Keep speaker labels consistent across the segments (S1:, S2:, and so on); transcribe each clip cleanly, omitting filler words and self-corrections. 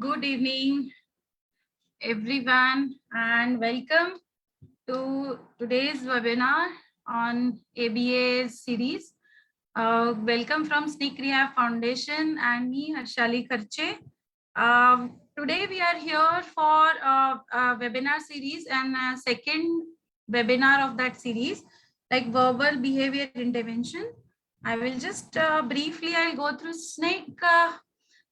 S1: Good evening, everyone, and welcome to today's webinar on ABA's series. Welcome from Sneak Rehab Foundation and me, Harshali Kharche. Today we are here for a webinar series and a second webinar of that series, like verbal behavior intervention. I will just briefly, I'll go through Snake.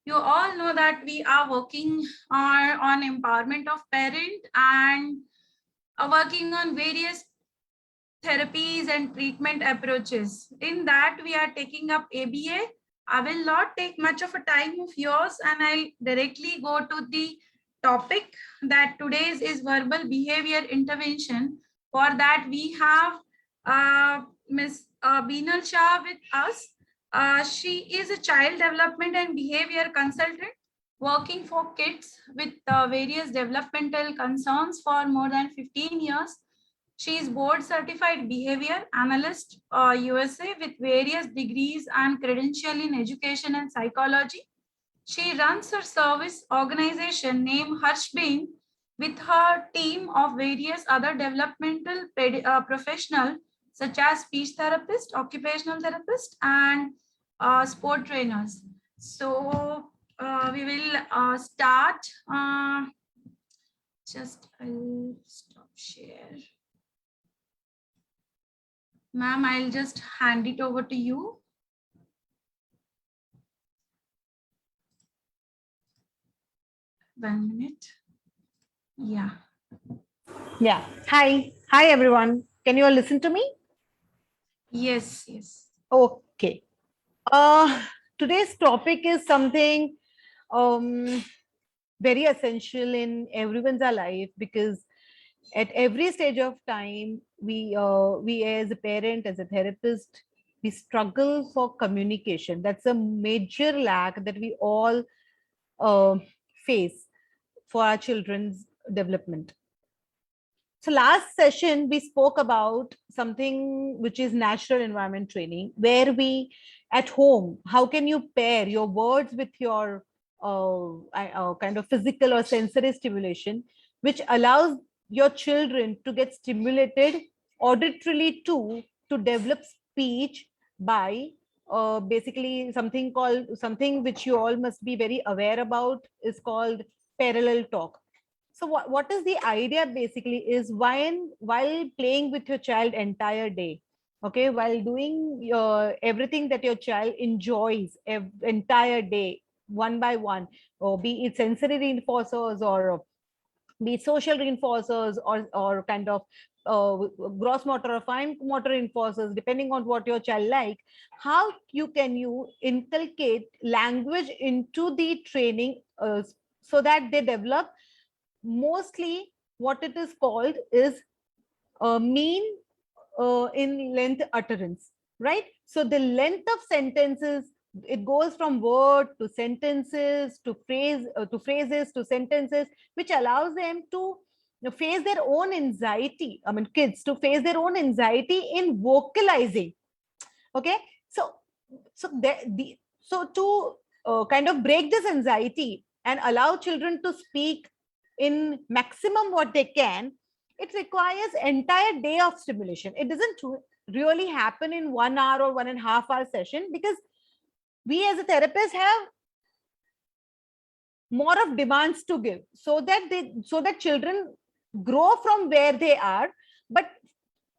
S1: You all know that we are working on empowerment of parent and are working on various therapies and treatment approaches. In that, we are taking up ABA. I will not take much of a time of yours and I'll directly go to the topic that today's is verbal behavior intervention. For that, we have Ms. Beenal Shah with us. She is a child development and behavior consultant working for kids with various developmental concerns for more than 15 years. She is board certified behavior analyst USA with various degrees and credential in education and psychology. She runs her service organization named Harshbeen with her team of various other developmental professionals such as speech therapist, occupational therapist, and sport trainers. So we will start. Just I'll stop share. Ma'am, I'll just hand it over to you. One minute. Yeah.
S2: Yeah. Hi. Hi, everyone. Can you all listen to me?
S1: Yes, yes.
S2: Okay. Today's topic is something very essential in everyone's life, because at every stage of time, we as a parent, as a therapist, we struggle for communication. That's a major lack that we all uh, face for our children's development. So last session, we spoke about something which is natural environment training, where we at home, how can you pair your words with your kind of physical or sensory stimulation, which allows your children to get stimulated auditorily too, to develop speech by basically something which you all must be very aware about is called parallel talk. So what is the idea basically is while playing with your child entire day, okay, while doing everything that your child enjoys entire day, one by one, or be it sensory reinforcers or be it social reinforcers or kind of gross motor or fine motor reinforcers, depending on what your child like, how you inculcate language into the training, so that they develop mostly what it is called is mean in length utterance, right? So the length of sentences, it goes from word to sentences to phrases to sentences, which allows them to face their own anxiety. I mean, kids to face their own anxiety in vocalizing. Okay, so to kind of break this anxiety and allow children to speak in maximum what they can, it requires entire day of stimulation. It doesn't really happen in 1 hour or 1.5 hour session, because we as a therapist have more of demands to give, so that children grow from where they are, but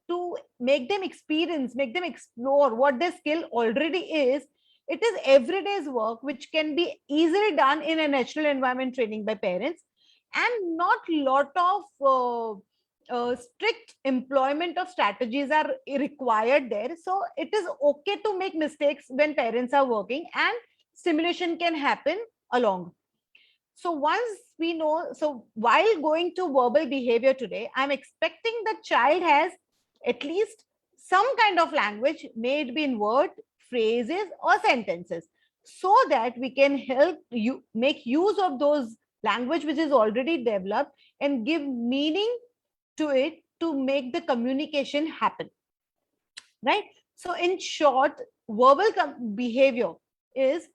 S2: to make them experience, make them explore what their skill already is. It is everyday's work which can be easily done in a natural environment training by parents, and not lot of strict employment of strategies are required there. So it is okay to make mistakes when parents are working, and stimulation can happen along. So once we know, so while going to verbal behavior today, I'm expecting the child has at least some kind of language, may it be in word, phrases, or sentences, so that we can help you make use of those language which is already developed and give meaning to it to make the communication happen, right? So in short, verbal behavior is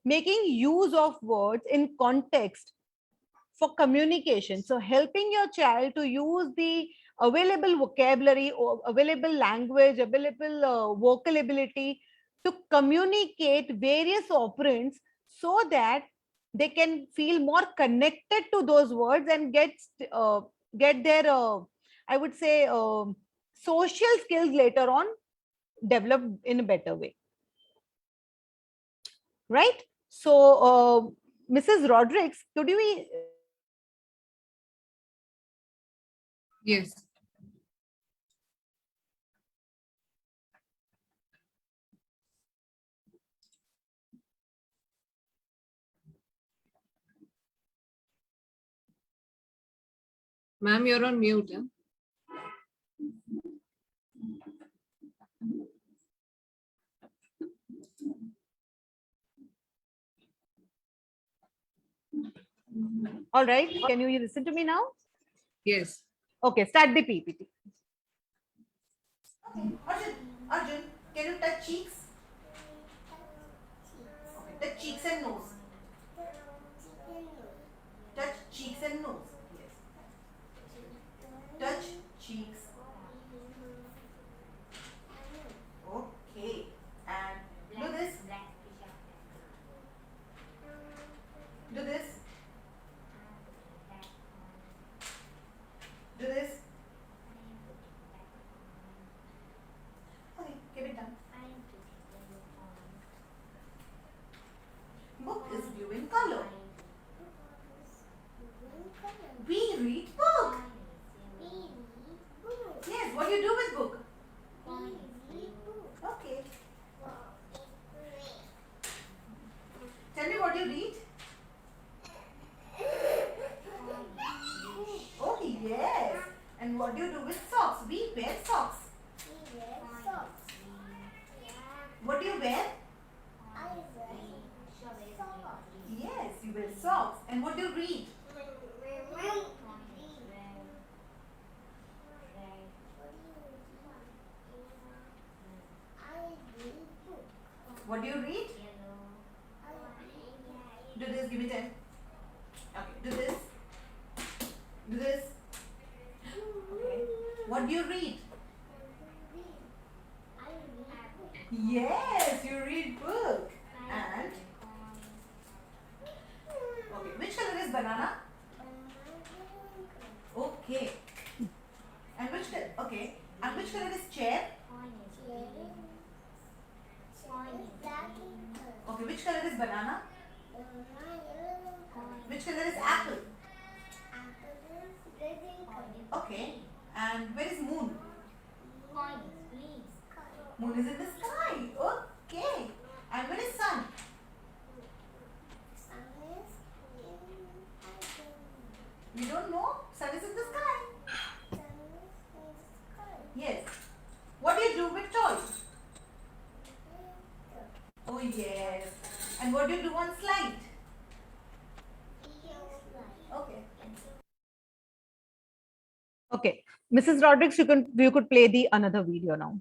S2: making use of words in context for communication. So helping your child to use the available vocabulary or available language, available vocal ability to communicate various operands so that they can feel more connected to those words and get their I would say social skills later on developed in a better way, right? So Mrs. Rodrigues, could you
S3: Yes. Ma'am, you're on mute. Huh?
S2: all right, can you listen to me now?
S3: Yes.
S2: Okay, start the PPT.
S4: Okay. Arjun, can you touch cheeks? Okay, touch cheeks and nose. Touch cheeks and nose. Yes. Touch cheeks. Okay. And do this. Do this. Do this. Okay, give it done. Book is blue in color. We read book. Yes, what do you do with book? Okay. Tell me what you read. Oh yes. And what do you do with socks? We wear socks. What do you wear? Yes, you wear socks. And what do you read? What do you read? Do this, give me 10. Okay, do this. Do this. Okay. What do you read? Yes, you read book. And okay, which color is banana? Okay. And which color? Okay. And which color is chair? Okay, which color is banana? Which color is apple? Okay. And where is moon? Moon is in the sky. Okay. And where is sun? We don't know. Sun is in the sky. Yes. What do you do with toys? Oh yes. And what do you do on slide? Okay.
S2: Okay, Mrs. Rodrigues, you could play the another video now.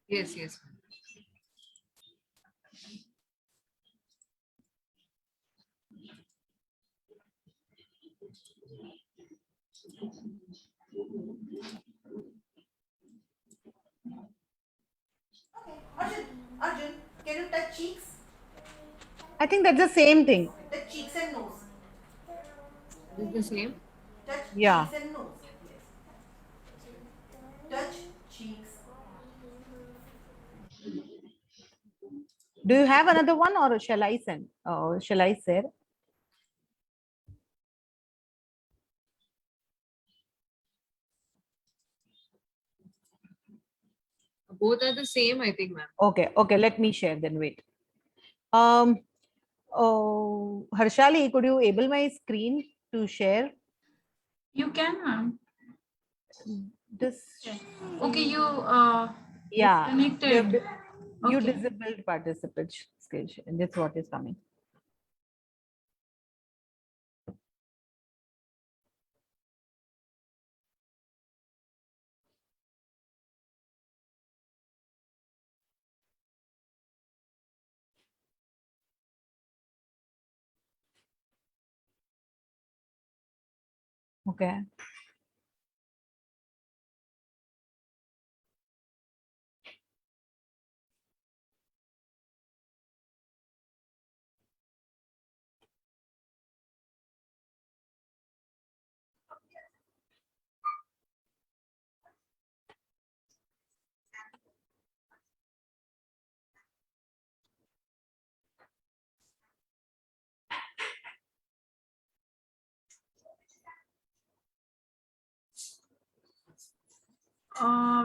S3: Yes, yes.
S4: Okay. Arjun, can you touch cheeks?
S2: I think that's the same thing.
S4: Touch cheeks and nose.
S3: Is the same?
S4: Touch
S2: Yeah.
S4: cheeks and nose. Yes. Touch cheeks.
S2: Do you have another one or shall I send? Shall I share?
S3: Both are the same, I think, ma'am.
S2: Okay, okay, let me share then. Wait. Oh, Harshali, could you able my screen to share
S1: You can, ma'am.
S2: this?
S1: Okay, you
S2: Yeah,
S1: disconnected.
S2: you
S1: Okay.
S2: disabled participant skill. That's what is coming. Okay.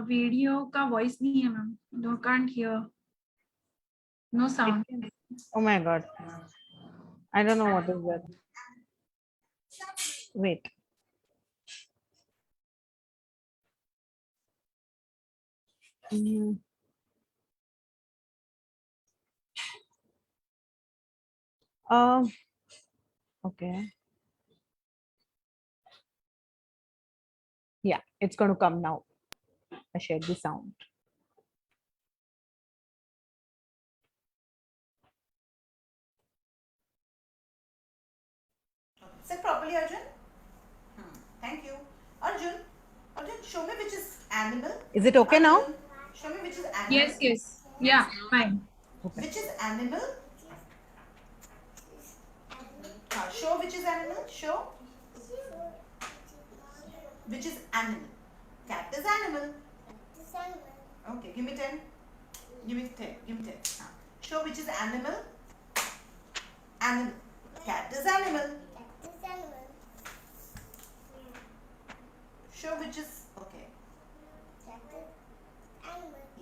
S1: Video का voice नहीं है ma'am. No, can't hear. No sound.
S2: Oh my God. I don't know what is that. Wait. Mm. Okay. Yeah, it's going to come now. I shared the sound.
S4: Sit properly, Arjun. Thank you. Arjun, Arjun, show me which is animal.
S2: Is it okay now?
S4: Arjun, show me which is animal.
S1: Yes, yes. Yeah, fine.
S2: Okay.
S4: Which is animal? Show which is animal. Show. Which is animal? Cat is animal. Okay, give me 10. Give me 10. Give me 10. Show which is animal. Animal. Cat is animal. Show which is okay.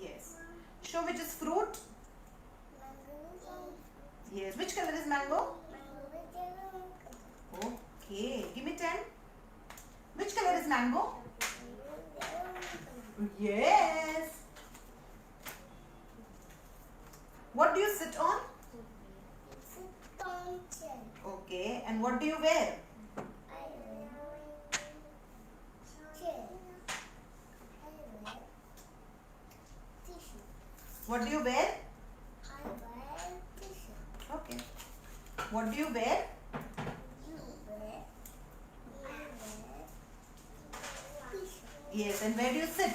S4: Yes. Show which is fruit. Yes. Which color is mango? Okay. Give me 10. Which color is mango? Yes. What do you sit on? Okay. And what do you wear? What do you wear? Okay. What do you wear? Yes. And where do you sit?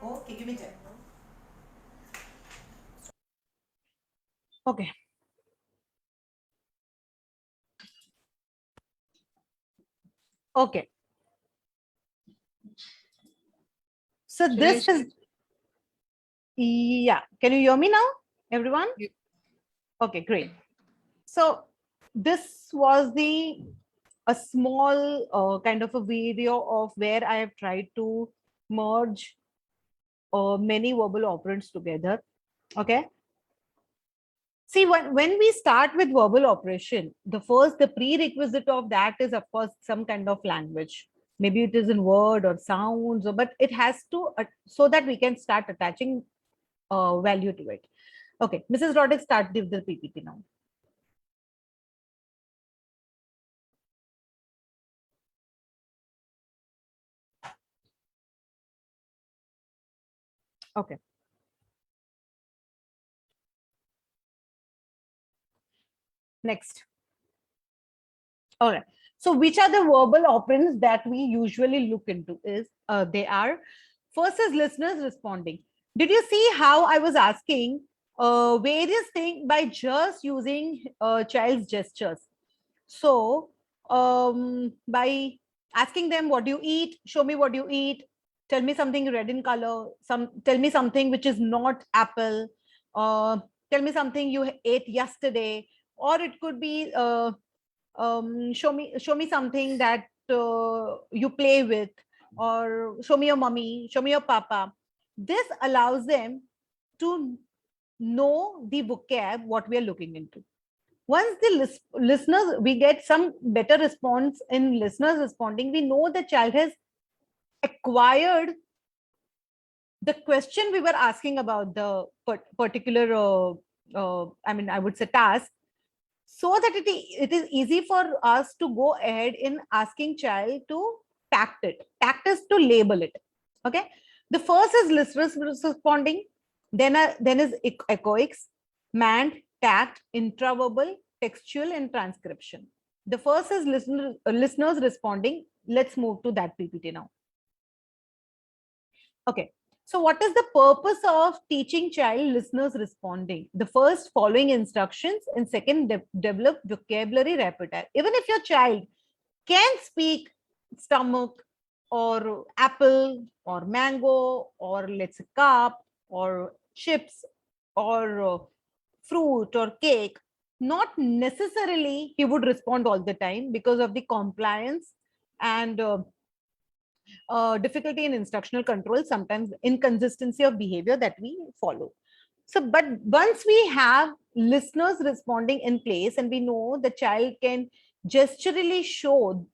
S4: Okay. Give me 10.
S2: Okay. Okay. So this
S3: Shall I
S2: is, yeah. Can you hear me now, everyone?
S3: Yeah.
S2: Okay, great. So this was a small kind of a video of where I have tried to merge many verbal operands together. Okay. See, when we start with verbal operation, the prerequisite of that is, of course, some kind of language. Maybe it is in word or sounds, but it has to, so that we can start attaching value to it. Okay, Mrs. Roddick, start with the PPT now. Okay. Next. All right. So which are the verbal operands that we usually look into is they are first is listeners responding. Did you see how I was asking various things by just using child's gestures? So by asking them, what do you eat? Show me what you eat. Tell me something red in color. Tell me something which is not apple. Tell me something you ate yesterday. Or it could be show me something that you play with, or show me your mommy, show me your papa. This allows them to know the vocab what we are looking into. Once the listeners, we get some better response in listeners responding, we know the child has acquired the question we were asking about the particular I would say task, so that it is easy for us to go ahead in asking child to tact it. Tact is to label it. Okay. The first is listeners responding. Then is echoics, mand, tact, intraverbal, textual, and transcription. The first is listeners responding. Let's move to that PPT now. Okay. So what is the purpose of teaching child listeners responding? The first, following instructions, and second, develop vocabulary repertoire. Even if your child can speak stomach or apple or mango or let's say cup or chips or fruit or cake, not necessarily he would respond all the time because of the compliance and difficulty in instructional control, sometimes inconsistency of behavior that we follow. So, but once we have listeners responding in place and we know the child can gesturally show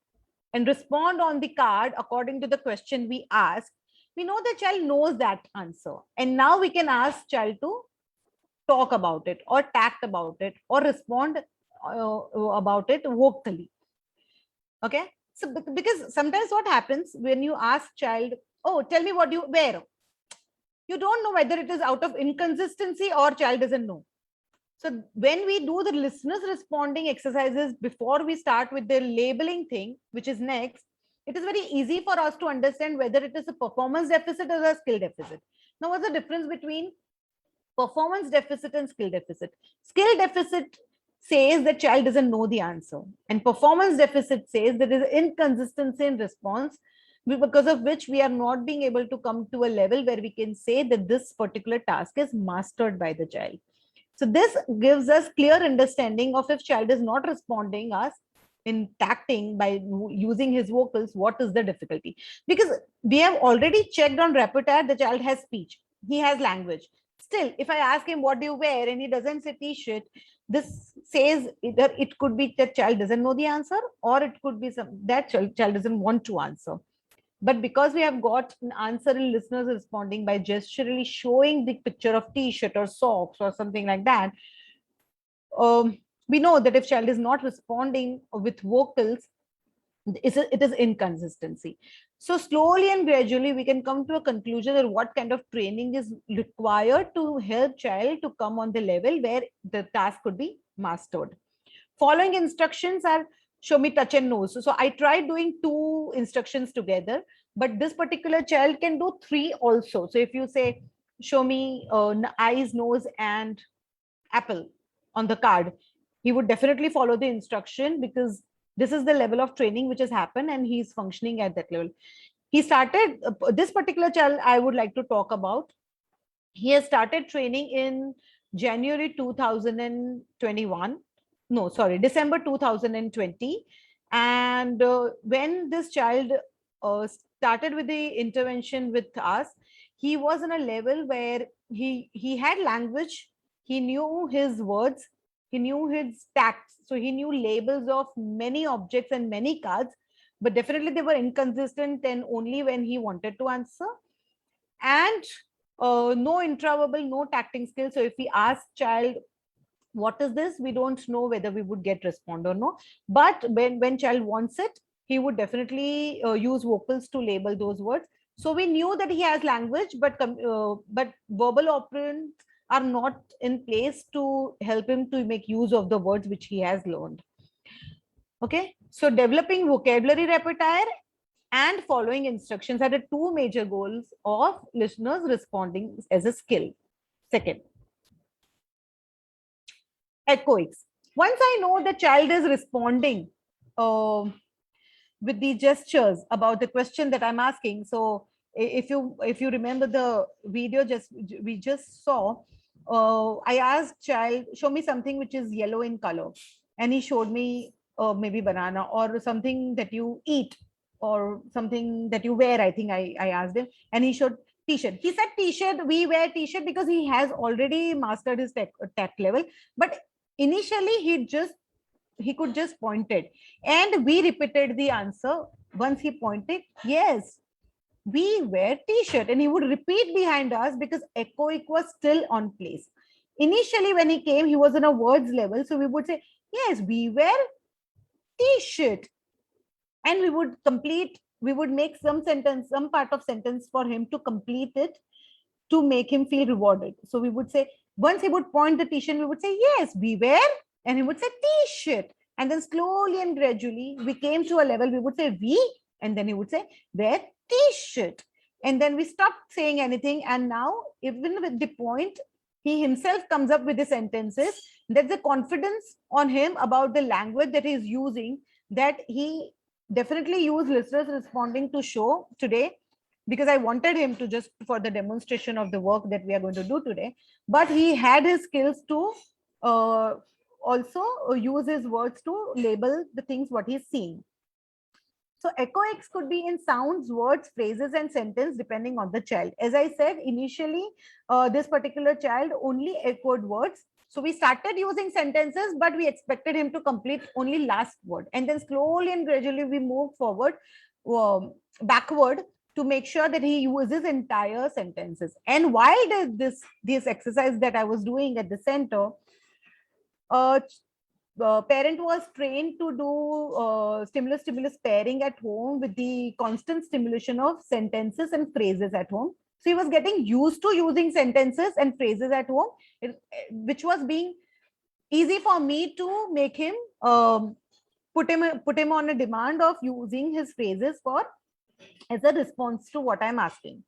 S2: and respond on the card according to the question we ask, we know the child knows that answer. And now we can ask child to talk about it or tact about it or respond about it vocally. Okay. So because sometimes what happens when you ask child, oh, tell me what you wear, you don't know whether it is out of inconsistency or child doesn't know. So when we do the listeners responding exercises before we start with the labeling thing, which is next, it is very easy for us to understand whether it is a performance deficit or a skill deficit. Now, what's the difference between performance deficit and skill deficit? Skill deficit says the child doesn't know the answer, and performance deficit says there is inconsistency in response, because of which we are not being able to come to a level where we can say that this particular task is mastered by the child. So this gives us clear understanding of if child is not responding us in tacting by using his vocals, what is the difficulty? Because we have already checked on repertoire, the child has speech, he has language. Still, if I ask him, what do you wear? And he doesn't say t-shirt, this says either it could be that child doesn't know the answer, or it could be that child doesn't want to answer. But because we have got an answer in listeners responding by gesturally showing the picture of t-shirt or socks or something like that, we know that if child is not responding with vocals, it is inconsistency. So slowly and gradually we can come to a conclusion that what kind of training is required to help child to come on the level where the task could be mastered. Following instructions are show me, touch, and nose. So I tried doing 2 instructions together, but this particular child can do 3 also. So if you say, show me eyes, nose, and apple on the card, he would definitely follow the instruction because this is the level of training which has happened and he's functioning at that level. He started, this particular child I would like to talk about. He has started training in January 2021. No, sorry, December 2020. And when this child started with the intervention with us, he was in a level where he had language, he knew his words, he knew his tacts, so he knew labels of many objects and many cards, but definitely they were inconsistent and only when he wanted to answer. And no intraverbal, no tacting skills. So if we ask child, what is this, we don't know whether we would get respond or no. But when child wants it, he would definitely use vocals to label those words. So we knew that he has language, but verbal operands are not in place to help him to make use of the words which he has learned. Okay, so developing vocabulary repertoire and following instructions are the 2 major goals of listeners responding as a skill. Second, echoics. Once I know the child is responding with the gestures about the question that I'm asking. So if you remember the video we just saw, I asked child, show me something which is yellow in color, and he showed me maybe banana or something that you eat or something that you wear. I think I asked him, and he showed t-shirt. He said t-shirt, we wear t-shirt because he has already mastered his tech level. But initially he could just point it, and we repeated the answer. Once he pointed, yes, we wear t-shirt, and he would repeat behind us because echoic was still on place. Initially when he came, he was in a words level, so we would say, yes, we wear t-shirt, and we would make some part of sentence for him to complete it to make him feel rewarded. So we would say, once he would point the t-shirt, we would say, yes, we wear, and he would say t-shirt. And then slowly and gradually, we came to a level we would say we, and then he would say, wear t-shirt. And then we stopped saying anything. And now, even with the point, he himself comes up with the sentences. There's a confidence on him about the language that he's using, that he definitely used listeners responding to show today, because I wanted him to just for the demonstration of the work that we are going to do today. But he had his skills to also use his words to label the things what he's seeing. So echoics could be in sounds, words, phrases, and sentence depending on the child. As I said initially, this particular child only echoed words. So we started using sentences, but we expected him to complete only last word. And then slowly and gradually we move forward, backward, to make sure that he uses entire sentences. And while this exercise that I was doing at the center, parent was trained to do stimulus pairing at home with the constant stimulation of sentences and phrases at home. So he was getting used to using sentences and phrases at home, which was being easy for me to make him put him on a demand of using his phrases for as a response to what I'm asking.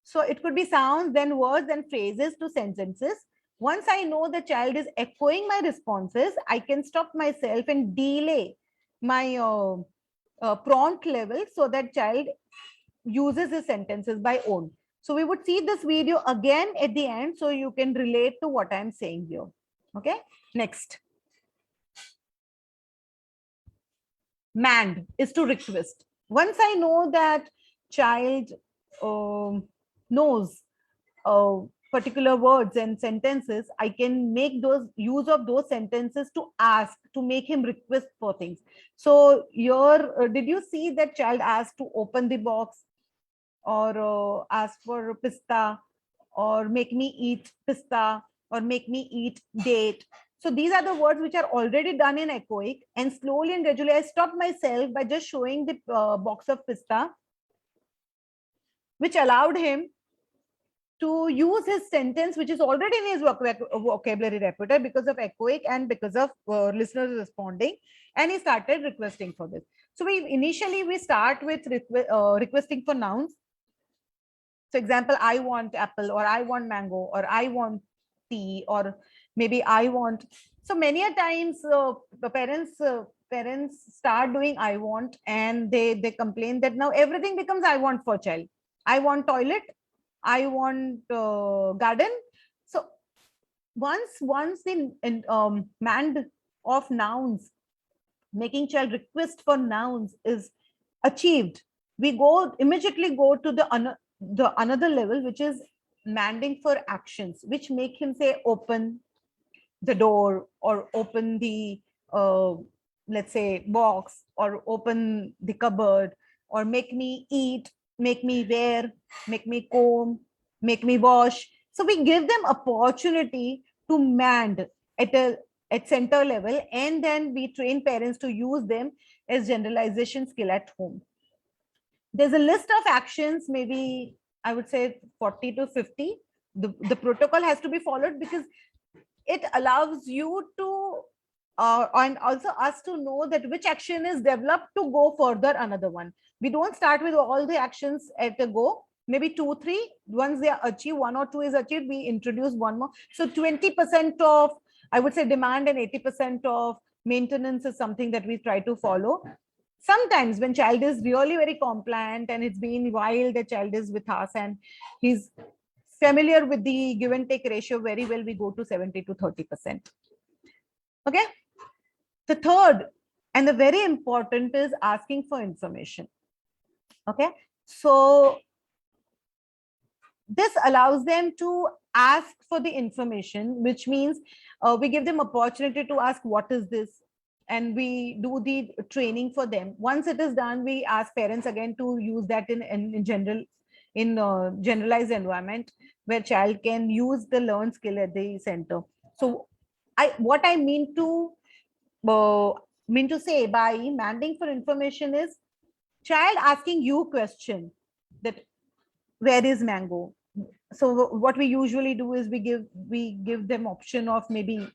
S2: So it could be sounds, then words and phrases to sentences. Once I know the child is echoing my responses, I can stop myself and delay my prompt level so that child uses his sentences by own. So we would see this video again at the end so you can relate to what I'm saying here. Okay, next. Mand is to request. Once I know that child knows particular words and sentences, I can make those use of those sentences to ask, to make him request for things. So your did you see that child asked to open the box, or ask for pista, or make me eat pista, or make me eat date? So these are the words which are already done in echoic, and slowly and gradually I stop myself by just showing the box of pista, which allowed him to use his sentence, which is already in his vocabulary repertoire because of echoic and because of listeners responding, and he started requesting for this. So we start with requesting for nouns. So example, I want apple, or I want mango, or I want tea, or maybe I want. So many a times the parents start doing I want, and they complain that now everything becomes I want for child. I want toilet, I want garden. So once the mand of nouns, making child request for nouns, is achieved, we immediately go to the another level, which is manding for actions, which make him say open the door, or open the let's say box, or open the cupboard, or make me eat, make me wear, make me comb, make me wash. So we give them opportunity to mand at center level, and then we train parents to use them as generalization skill at home. There's a list of actions, maybe I would say 40 to 50. The protocol has to be followed because it allows you to and also us to know that which action is developed to go further another one. We don't start with all the actions at a go. Maybe 2, 3. Once they are achieved, 1 or 2 is achieved, we introduce one more. So 20% of, I would say, demand, and 80% of maintenance is something that we try to follow. Sometimes when child is really very compliant and it's been a while the child is with us and he's familiar with the give and take ratio very well, we go to 70 to 30%. Okay. The third and the very important is asking for information. Okay. So this allows them to ask for the information, which means we give them opportunity to ask what is this, and we do the training for them. Once it is done, we ask parents again to use that in general, in generalized environment where child can use the learned skill at the center. So what I mean to say by manding for information is child asking you question that where is mango. So what we usually do is we give them option of maybe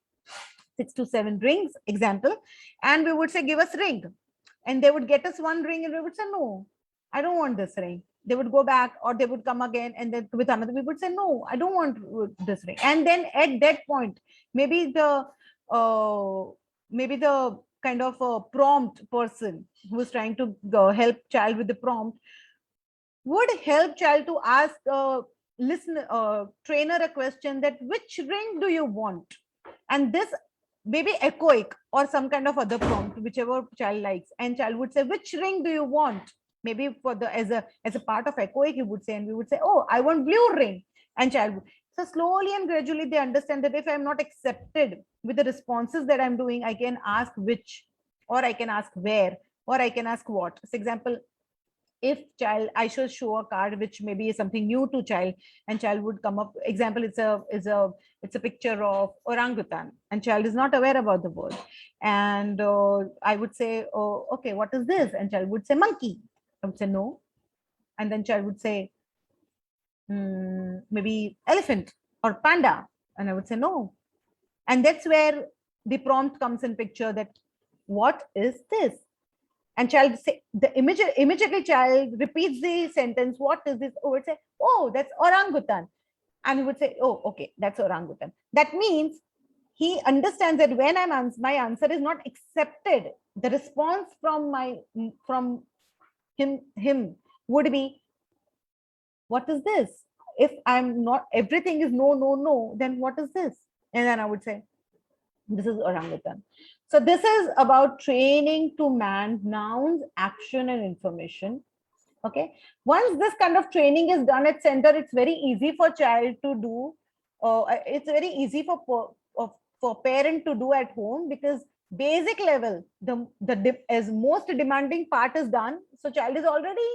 S2: 6 to 7 rings, example, and we would say, give us ring. And they would get us one ring and we would say, no, I don't want this ring. They would go back or they would come again and then with another, we would say, no, I don't want this ring. And then at that point, maybe the kind of a prompt person who is trying to help child with the prompt would help child to ask trainer a question that which ring do you want? And this maybe echoic or some kind of other prompt, whichever child likes, and child would say, which ring do you want? Maybe for the as a part of echoic, he would say, and we would say, oh, I want blue ring. And child would. So slowly and gradually they understand that if I'm not accepted with the responses that I'm doing, I can ask which, or I can ask where, or I can ask what. For example, if child, I should show a card which maybe is something new to child, and child would come up, example, it's a picture of orangutan, and child is not aware about the word, and I would say, oh, okay, what is this? And child would say monkey. I would say no. And then child would say maybe elephant or panda, and I would say no. And that's where the prompt comes in picture, that what is this? And child say, immediately child repeats the sentence, what is this? Oh, would say, oh, that's orangutan. And he would say, oh, okay, that's orangutan. That means he understands that when my answer is not accepted, the response from him would be, what is this? If I'm not, everything is no, no, no, then what is this? And then I would say, this is orangutan. So this is about training to man nouns, action, and information. Okay. Once this kind of training is done at center, it's very easy for child to do. It's very easy for parent to do at home, because basic level, as most demanding part is done. So child is already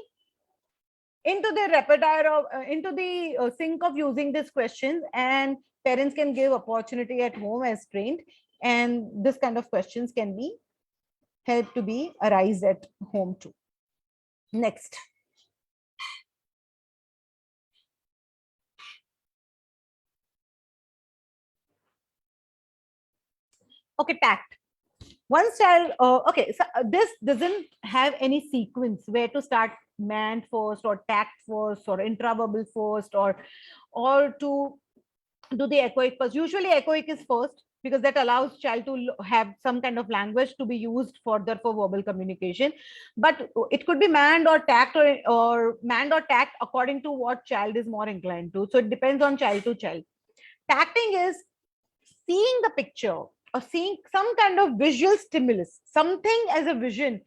S2: into the repertoire of into the sync of using these questions, and parents can give opportunity at home as trained, and this kind of questions can be helped to be arise at home too. Next. Okay, tact. Once child, okay, so this doesn't have any sequence where to start man first or tact first or intraverbal first or to do the echoic first. Usually echoic is first, because that allows child to have some kind of language to be used further for verbal communication. But it could be manned or tact or manned or tact according to what child is more inclined to. So it depends on child to child. Tacting is seeing the picture or seeing some kind of visual stimulus, something as a vision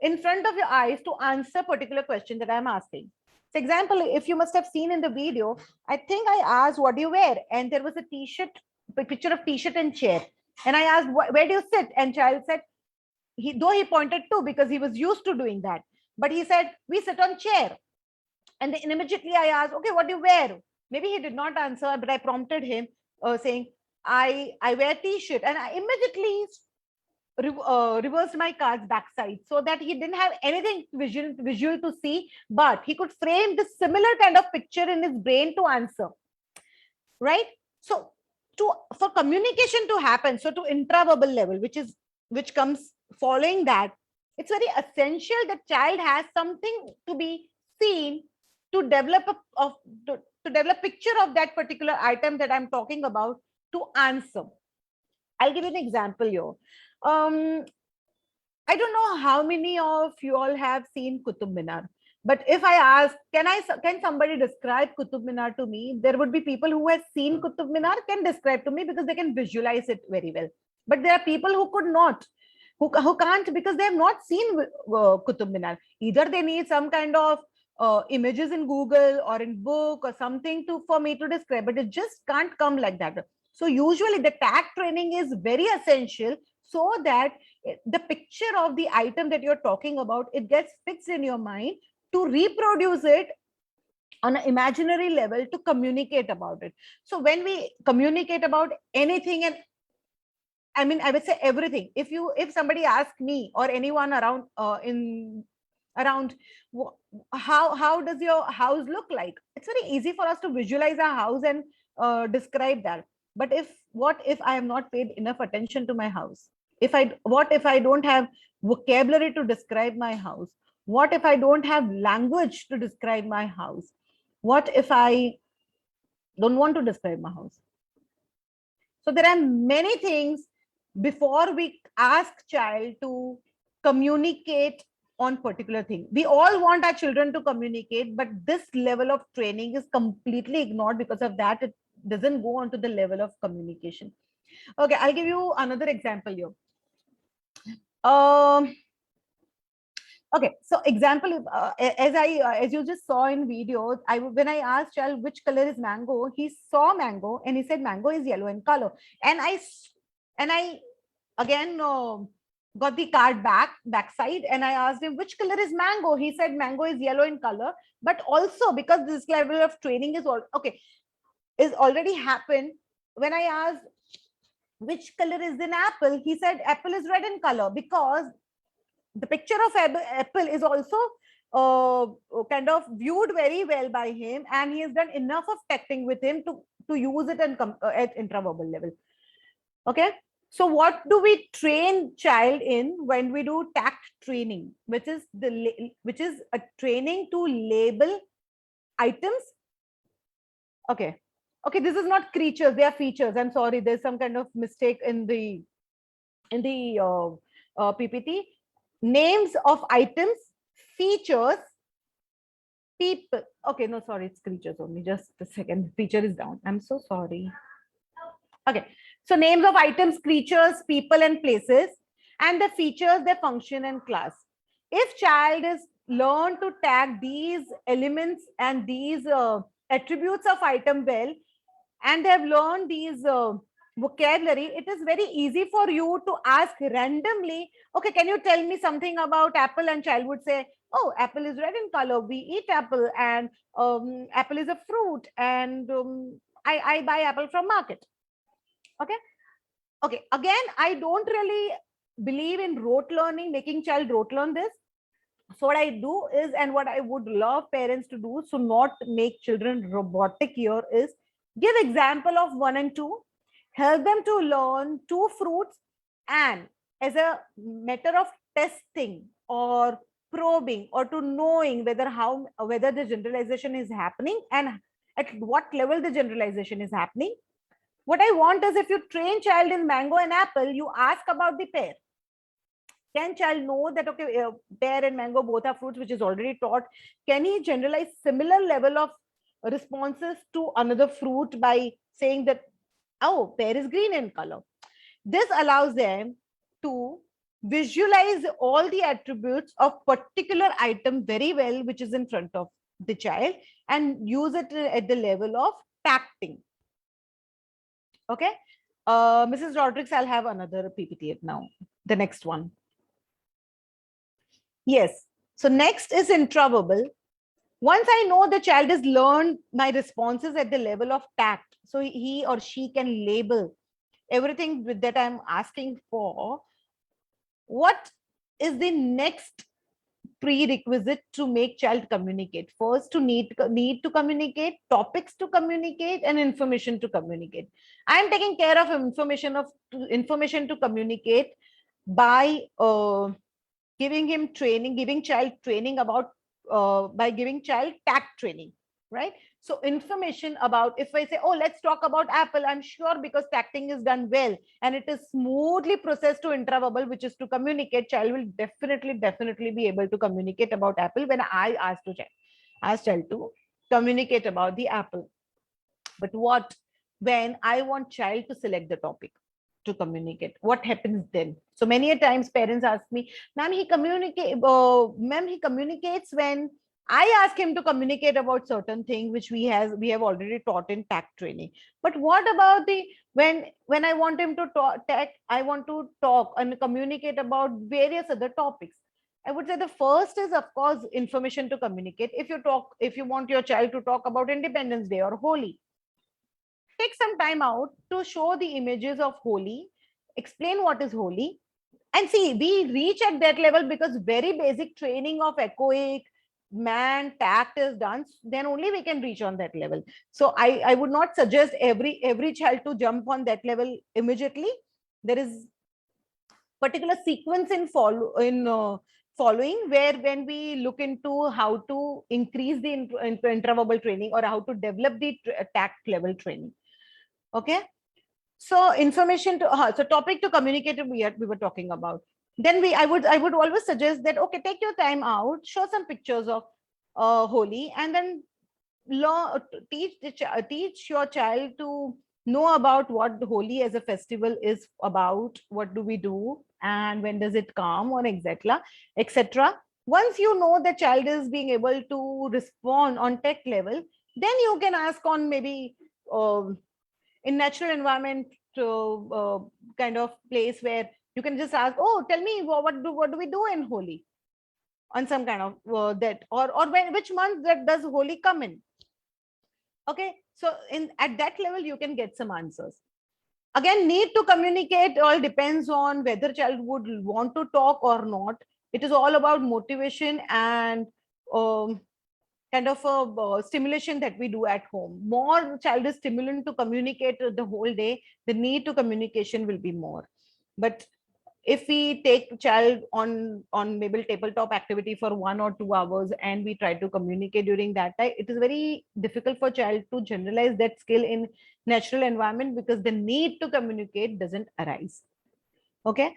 S2: in front of your eyes to answer particular question that I'm asking. For example, if you must have seen in the video, I think I asked, what do you wear? And there was a t-shirt, a picture of t-shirt and chair. And I asked, where do you sit? And child said, though he pointed to, because he was used to doing that, but he said, we sit on chair. And then immediately I asked, okay, what do you wear? Maybe he did not answer, but I prompted him saying, I wear t-shirt, and I immediately reversed my cards backside so that he didn't have anything visual to see, but he could frame this similar kind of picture in his brain to answer. Right? So for communication to happen, so to intraverbal level, which comes following that, it's very essential that child has something to be seen to develop to develop picture of that particular item that I'm talking about to answer. I'll give you an example here. I don't know how many of you all have seen Qutub Minar, but if I ask, can somebody describe Qutub Minar to me? There would be people who have seen Qutub Minar can describe to me because they can visualize it very well. But there are people who could not, who can't, because they have not seen Qutub Minar. Either they need some kind of images in Google or in book or something for me to describe, but it just can't come like that. So usually the tact training is very essential, so that the picture of the item that you're talking about, it gets fixed in your mind to reproduce it on an imaginary level to communicate about it. So when we communicate about anything, and I mean, I would say everything. If somebody asks me or anyone around how does your house look like, it's very easy for us to visualize our house and describe that. But what if I am not paid enough attention to my house? What if I don't have vocabulary to describe my house? What if I don't have language to describe my house? What if I don't want to describe my house? So there are many things before we ask child to communicate on particular thing. We all want our children to communicate, but this level of training is completely ignored. Because of that, it doesn't go on to the level of communication. Okay, I'll give you another example here. Okay, so example, as you just saw in video, when I asked child which color is mango, he saw mango and he said mango is yellow in color. And I again got the card backside, and I asked him which color is mango. He said mango is yellow in color. But also, because this level of training is already happened, when I asked which color is an apple, he said apple is red in color, because the picture of apple is also kind of viewed very well by him, and he has done enough of tacting with him to use it and at intraverbal level. Okay, so what do we train child in when we do tact training, which is a training to label items? Okay, this is not creatures, they are features. I'm sorry, there's some kind of mistake in the PPT. Names of items, features, people. Okay, no, sorry, it's creatures only. Just a second, feature is down. I'm so sorry. Okay, so names of items, creatures, people, and places, and the features, their function and class. If child is learned to tag these elements and these attributes of item well, and they have learned these vocabulary, it is very easy for you to ask randomly, okay, can you tell me something about apple? And child would say, oh, apple is red in color, we eat apple, and apple is a fruit, and I buy apple from market. Okay, again, I don't really believe in rote learning, making child rote learn this. So what I do is, and what I would love parents to do, so not make children robotic here, is give example of 1 and 2, help them to learn 2 fruits, and as a matter of testing or probing or to knowing whether the generalization is happening and at what level the generalization is happening. What I want is, if you train child in mango and apple, you ask about the pear. Can child know that, okay, pear and mango both are fruits, which is already taught? Can he generalize similar level of responses to another fruit by saying that, oh, pear is green in color? This allows them to visualize all the attributes of particular item very well, which is in front of the child, and use it at the level of tacting. Okay, Mrs. Rodriguez, I'll have another PPT now, the next one. Yes, so next is intraverbal. Once I know the child has learned my responses at the level of tact, so he or she can label everything that I'm asking for, what is the next prerequisite to make child communicate? First, to need to communicate, topics to communicate, and information to communicate. I'm taking care of information to communicate by giving child training about by giving child tact training, right? So information about, if I say, oh, let's talk about apple, I'm sure because tacting is done well and it is smoothly processed to intraverbal, which is to communicate, child will definitely be able to communicate about apple when I ask child to communicate about the apple. But what when I want child to select the topic to communicate, what happens then? So many a times parents ask me, ma'am, he communicates when I ask him to communicate about certain thing which we have already taught in tact training. But what about the when I want him to I want to talk and communicate about various other topics? I would say the first is, of course, information to communicate. If you want your child to talk about Independence Day or Holi, take some time out to show the images of Holi, explain what is Holi, and see, we reach at that level because very basic training of echoic, man tact is done, then only we can reach on that level. So I would not suggest every child to jump on that level immediately. There is particular sequence in following, where when we look into how to increase the intra-verbal training or how to develop the tact level training. Okay, so information to so topic to communicate we were talking about. Then I would always suggest that, okay, take your time out, show some pictures of Holi, and then teach your child to know about what Holi as a festival is about, what do we do, and when does it come, or etc. Once you know the child is being able to respond on tech level, then you can ask on maybe in natural environment kind of place, where you can just ask, oh, tell me what do we do in Holi, on some kind of that, or which month that does Holi come in. Okay, so at that level you can get some answers. Again, need to communicate all depends on whether child would want to talk or not. It is all about motivation and kind of a stimulation that we do at home. More child is stimulant to communicate the whole day, the need to communication will be more. But if we take child on maybe tabletop activity for 1 or 2 hours and we try to communicate during that time, it is very difficult for child to generalize that skill in natural environment, because the need to communicate doesn't arise. Okay,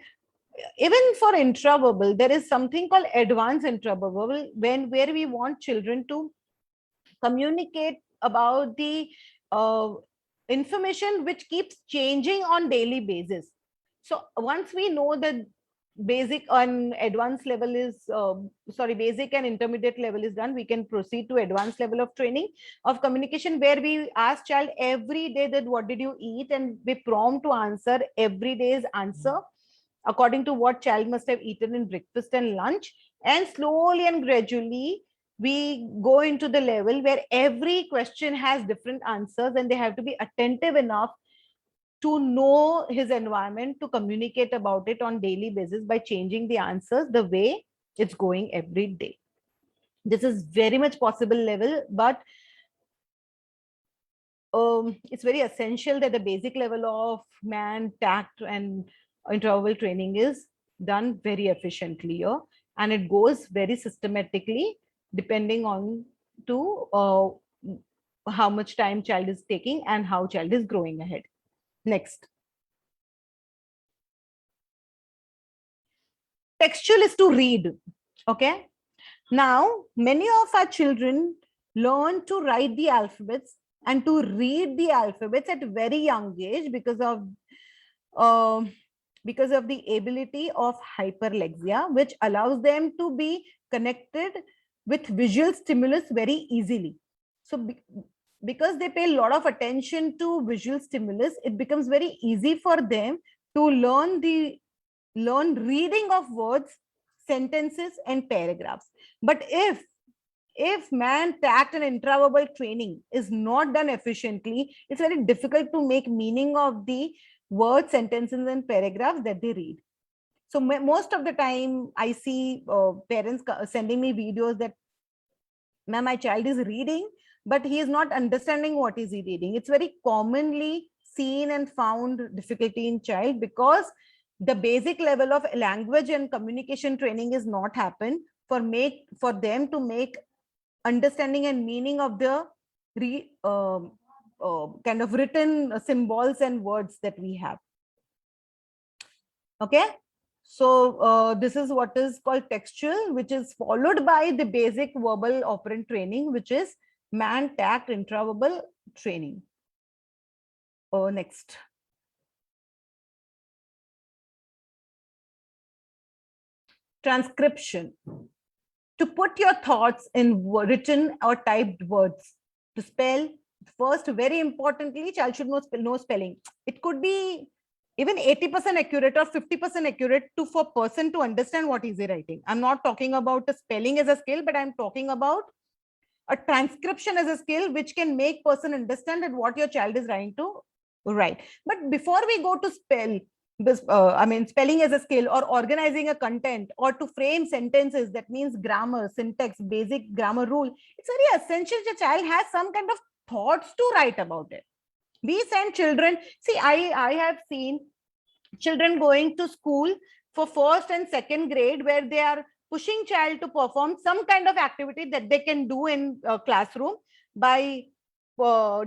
S2: even for intraverbal, there is something called advanced intraverbal, where we want children to communicate about the information which keeps changing on daily basis. So once we know that basic and advanced level is basic and intermediate level is done, we can proceed to advanced level of training of communication, where we ask child every day that what did you eat, and we prompt to answer every day's answer according to what child must have eaten in breakfast and lunch. And slowly and gradually we go into the level where every question has different answers, and they have to be attentive enough to know his environment, to communicate about it on daily basis by changing the answers the way it's going every day. This is very much possible level, but it's very essential that the basic level of man tact and interval training is done very efficiently here, and it goes very systematically depending on to how much time child is taking and how child is growing ahead. Next, textual is to read. Okay, now many of our children learn to write the alphabets and to read the alphabets at a very young age because of the ability of hyperlexia, which allows them to be connected with visual stimulus very easily. So because they pay a lot of attention to visual stimulus, it becomes very easy for them to learn reading of words, sentences, and paragraphs. But if man tact and intraverbal training is not done efficiently, it's very difficult to make meaning of the words, sentences, and paragraphs that they read. So most of the time I see parents sending me videos that, ma'am, my child is reading, but he is not understanding what is he reading. It's very commonly seen and found difficulty in child because the basic level of language and communication training is not happened for them to make understanding and meaning of the kind of written symbols and words that we have. Okay, so this is what is called textual, which is followed by the basic verbal operant training, which is man tact intraverbal training. Next. Transcription. To put your thoughts in written or typed words. To spell, first, very importantly, child should know spelling. It could be even 80% accurate or 50% accurate for person to understand what is he writing. I'm not talking about the spelling as a skill, but I'm talking about a transcription as a skill which can make person understand that what your child is trying to write. But before we go to spell, I mean, spelling as a skill, or organizing a content, or to frame sentences. That means grammar, syntax, basic grammar rule. It's very essential the child has some kind of thoughts to write about it. We send children. See, I have seen children going to school for first and second grade where they are pushing child to perform some kind of activity that they can do in a classroom by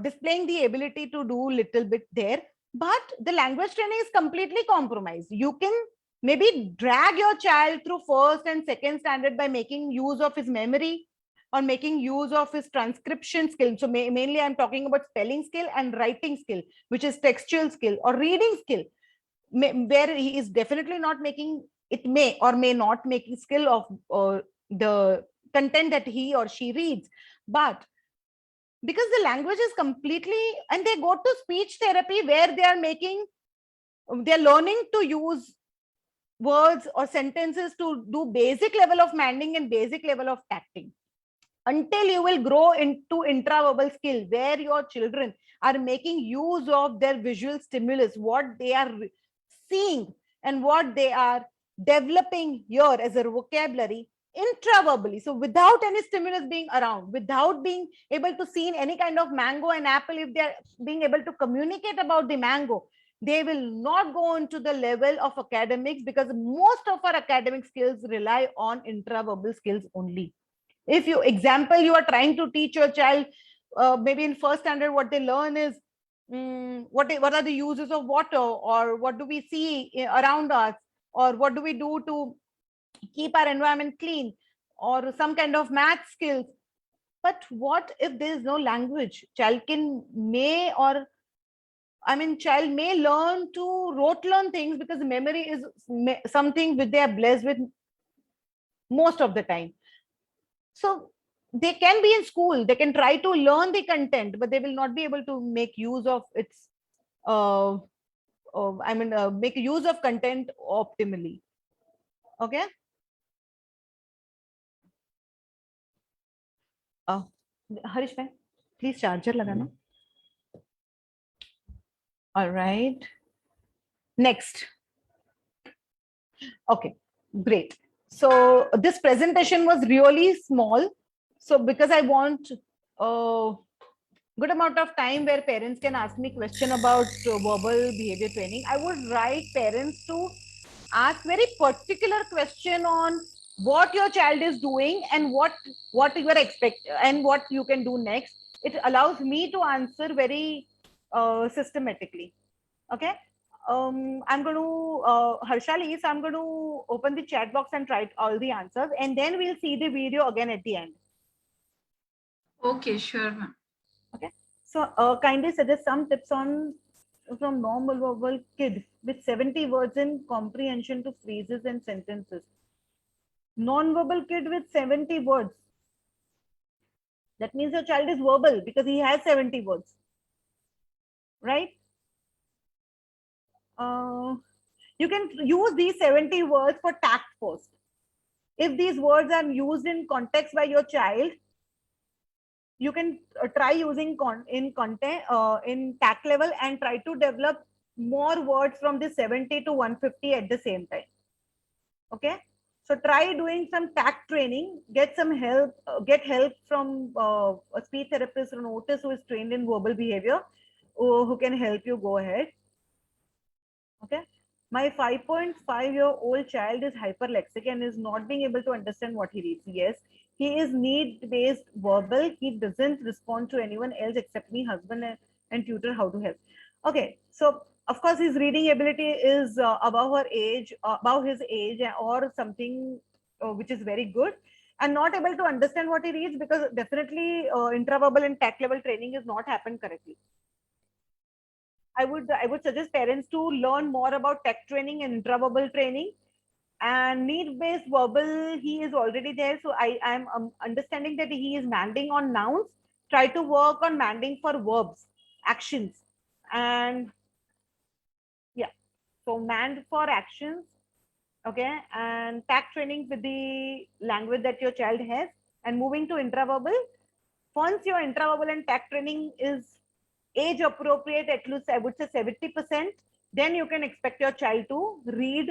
S2: displaying the ability to do little bit there, but the language training is completely compromised. You can maybe drag your child through first and second standard by making use of his memory or making use of his transcription skill. So mainly I'm talking about spelling skill and writing skill, which is textual skill, or reading skill, where he is definitely not making, it may or may not making skill of the content that he or she reads. But because the language is completely, and they go to speech therapy where they're learning to use words or sentences to do basic level of manding and basic level of tacting, until you will grow into intraverbal skill where your children are making use of their visual stimulus, what they are seeing and what they are developing here as a vocabulary intraverbally. So without any stimulus being around, without being able to see any kind of mango and apple, if they're being able to communicate about the mango, they will not go into the level of academics, because most of our academic skills rely on intraverbal skills only. If you are trying to teach your child, maybe in first standard, what they learn is what are the uses of water, or what do we see around us, or what do we do to keep our environment clean, or some kind of math skills. But what if there is no language? Child may learn to rote learn things, because memory is something which they are blessed with most of the time. So they can be in school, they can try to learn the content, but they will not be able to make use of its make use of content optimally. Okay. Harish bhai, please charger lagana. All right. Next. Okay, great. So this presentation was really small. So because I want a good amount of time where parents can ask me question about verbal behavior training, I would write parents to ask very particular question on what your child is doing and what you are expect and what you can do next. It allows me to answer very systematically. Okay. I'm going to Harshali, so I'm going to open the chat box and write all the answers, and then we'll see the video again at the end.
S1: Okay, sure, ma'am.
S2: Okay. So kindly suggest some tips from non-verbal kid with 70 words in comprehension to phrases and sentences. Non-verbal kid with 70 words. That means your child is verbal because he has 70 words, right? You can use these 70 words for tact first. If these words are used in context by your child, you can try using in tact level and try to develop more words from the 70 to 150 at the same time. Okay. So try doing some tact training, get some help, get help from a speech therapist or an Otis who is trained in verbal behavior, who can help you go ahead. Okay. My 5.5-year-old child is hyperlexic and is not being able to understand what he reads. Yes, he is need-based verbal. He doesn't respond to anyone else except me, husband, and tutor how to help. Okay, so of course his reading ability is above his age, or something which is very good, and not able to understand what he reads, because definitely intraverbal and tact level training is not happened correctly. I would suggest parents to learn more about tact training and intraverbal training. And need-based verbal, he is already there. So I am understanding that he is manding on nouns. Try to work on manding for verbs, actions. And yeah, so mand for actions. Okay, and tact training with the language that your child has. And moving to intraverbal. Once your intraverbal and tact training is age appropriate, at least I would say 70%, then you can expect your child to read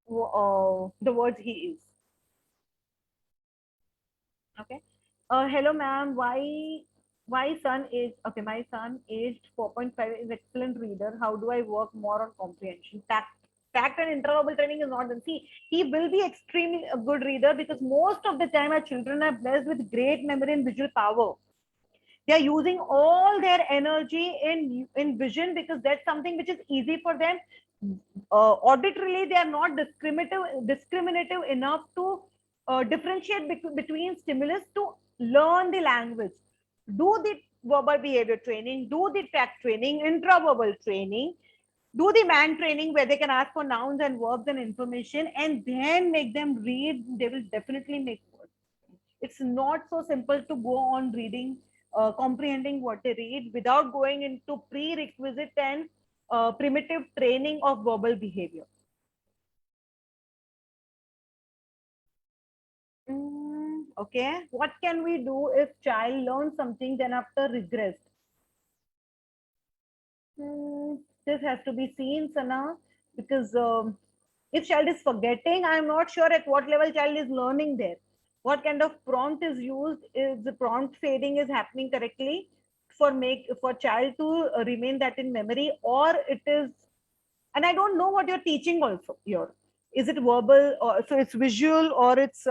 S2: the words he is. Okay. Hello, ma'am. Why son is okay? My son aged 4.5 is excellent reader. How do I work more on comprehension? Tact and interverbal training is not done. See, he will be extremely a good reader because most of the time our children are blessed with great memory and visual power. They are using all their energy in vision because that's something which is easy for them. Auditorily, they are not discriminative enough to differentiate between stimulus to learn the language. Do the verbal behavior training, do the tact training, intraverbal training, do the man training where they can ask for nouns and verbs and information, and then make them read. They will definitely make words. It's not so simple to go on reading, comprehending what they read without going into prerequisite and primitive training of verbal behavior. Okay, what can we do if child learns something then after regressed? This has to be seen, Sana, because if child is forgetting, I'm not sure at what level child is learning there. What kind of prompt is used? Is the prompt fading is happening correctly for child to remain that in memory, or it is? And I don't know what you're teaching also here. Is it verbal or so it's visual or it's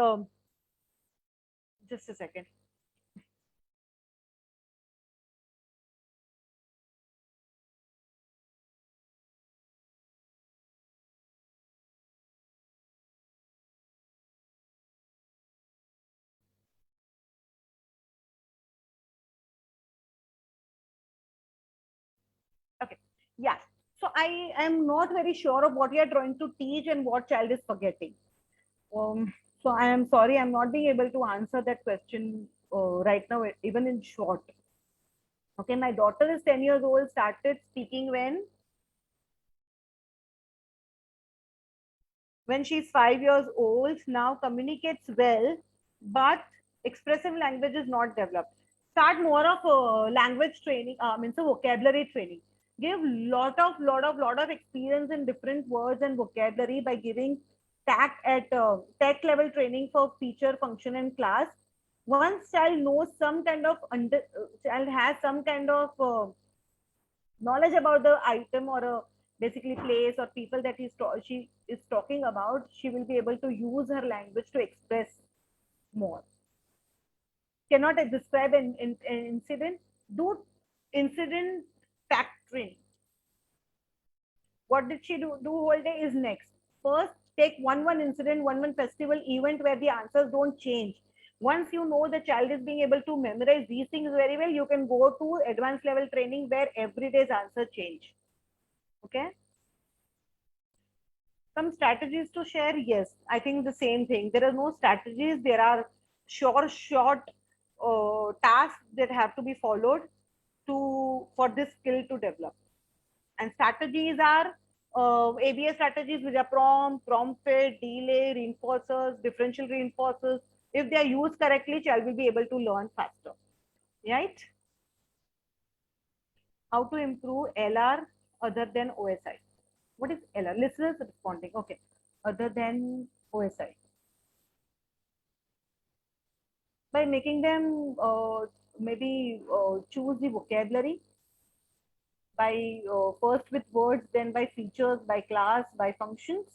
S2: just a second. Okay. Yeah. So I am not very sure of what you are trying to teach and what child is forgetting. So I am sorry, I'm not being able to answer that question right now, even in short. Okay, my daughter is 10 years old, started speaking when she's 5 years old, now communicates well, but expressive language is not developed. Start more of language training, means a vocabulary training. Give lot of experience in different words and vocabulary by giving tech level training for feature, function, and class. Once child knows some kind of child has some kind of knowledge about the item or a basically place or people that she is talking about, she will be able to use her language to express more. Cannot describe an incident? Do incident factoring. What did she do whole day is next. First, take one incident, one festival event where the answers don't change. Once you know the child is being able to memorize these things very well, you can go to advanced level training where every day's answer change. Okay. Some strategies to share? Yes, I think the same thing. There are no strategies. There are short tasks that have to be followed for this skill to develop. And strategies are ABA strategies, which are prompt fit, delay, reinforcers, differential reinforcers. If they are used correctly, child will be able to learn faster. Right? How to improve LR other than OSI? What is LR? Listeners responding. Okay. Other than OSI. By making them maybe choose the vocabulary by first with words, then by features, by class, by functions.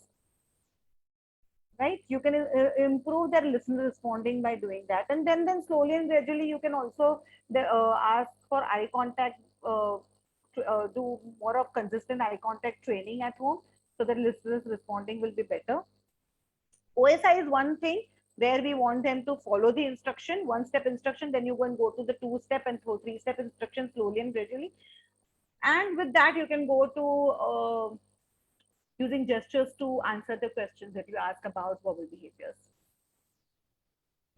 S2: Right? You can improve their listener responding by doing that, and then slowly and gradually you can also ask for eye contact. Do more of consistent eye contact training at home so that listeners responding will be better. OSI is one thing where we want them to follow the instruction, one step instruction, then you can go to the 2-step and 3-step instruction slowly and gradually. And with that, you can go to using gestures to answer the questions that you ask about verbal behaviors.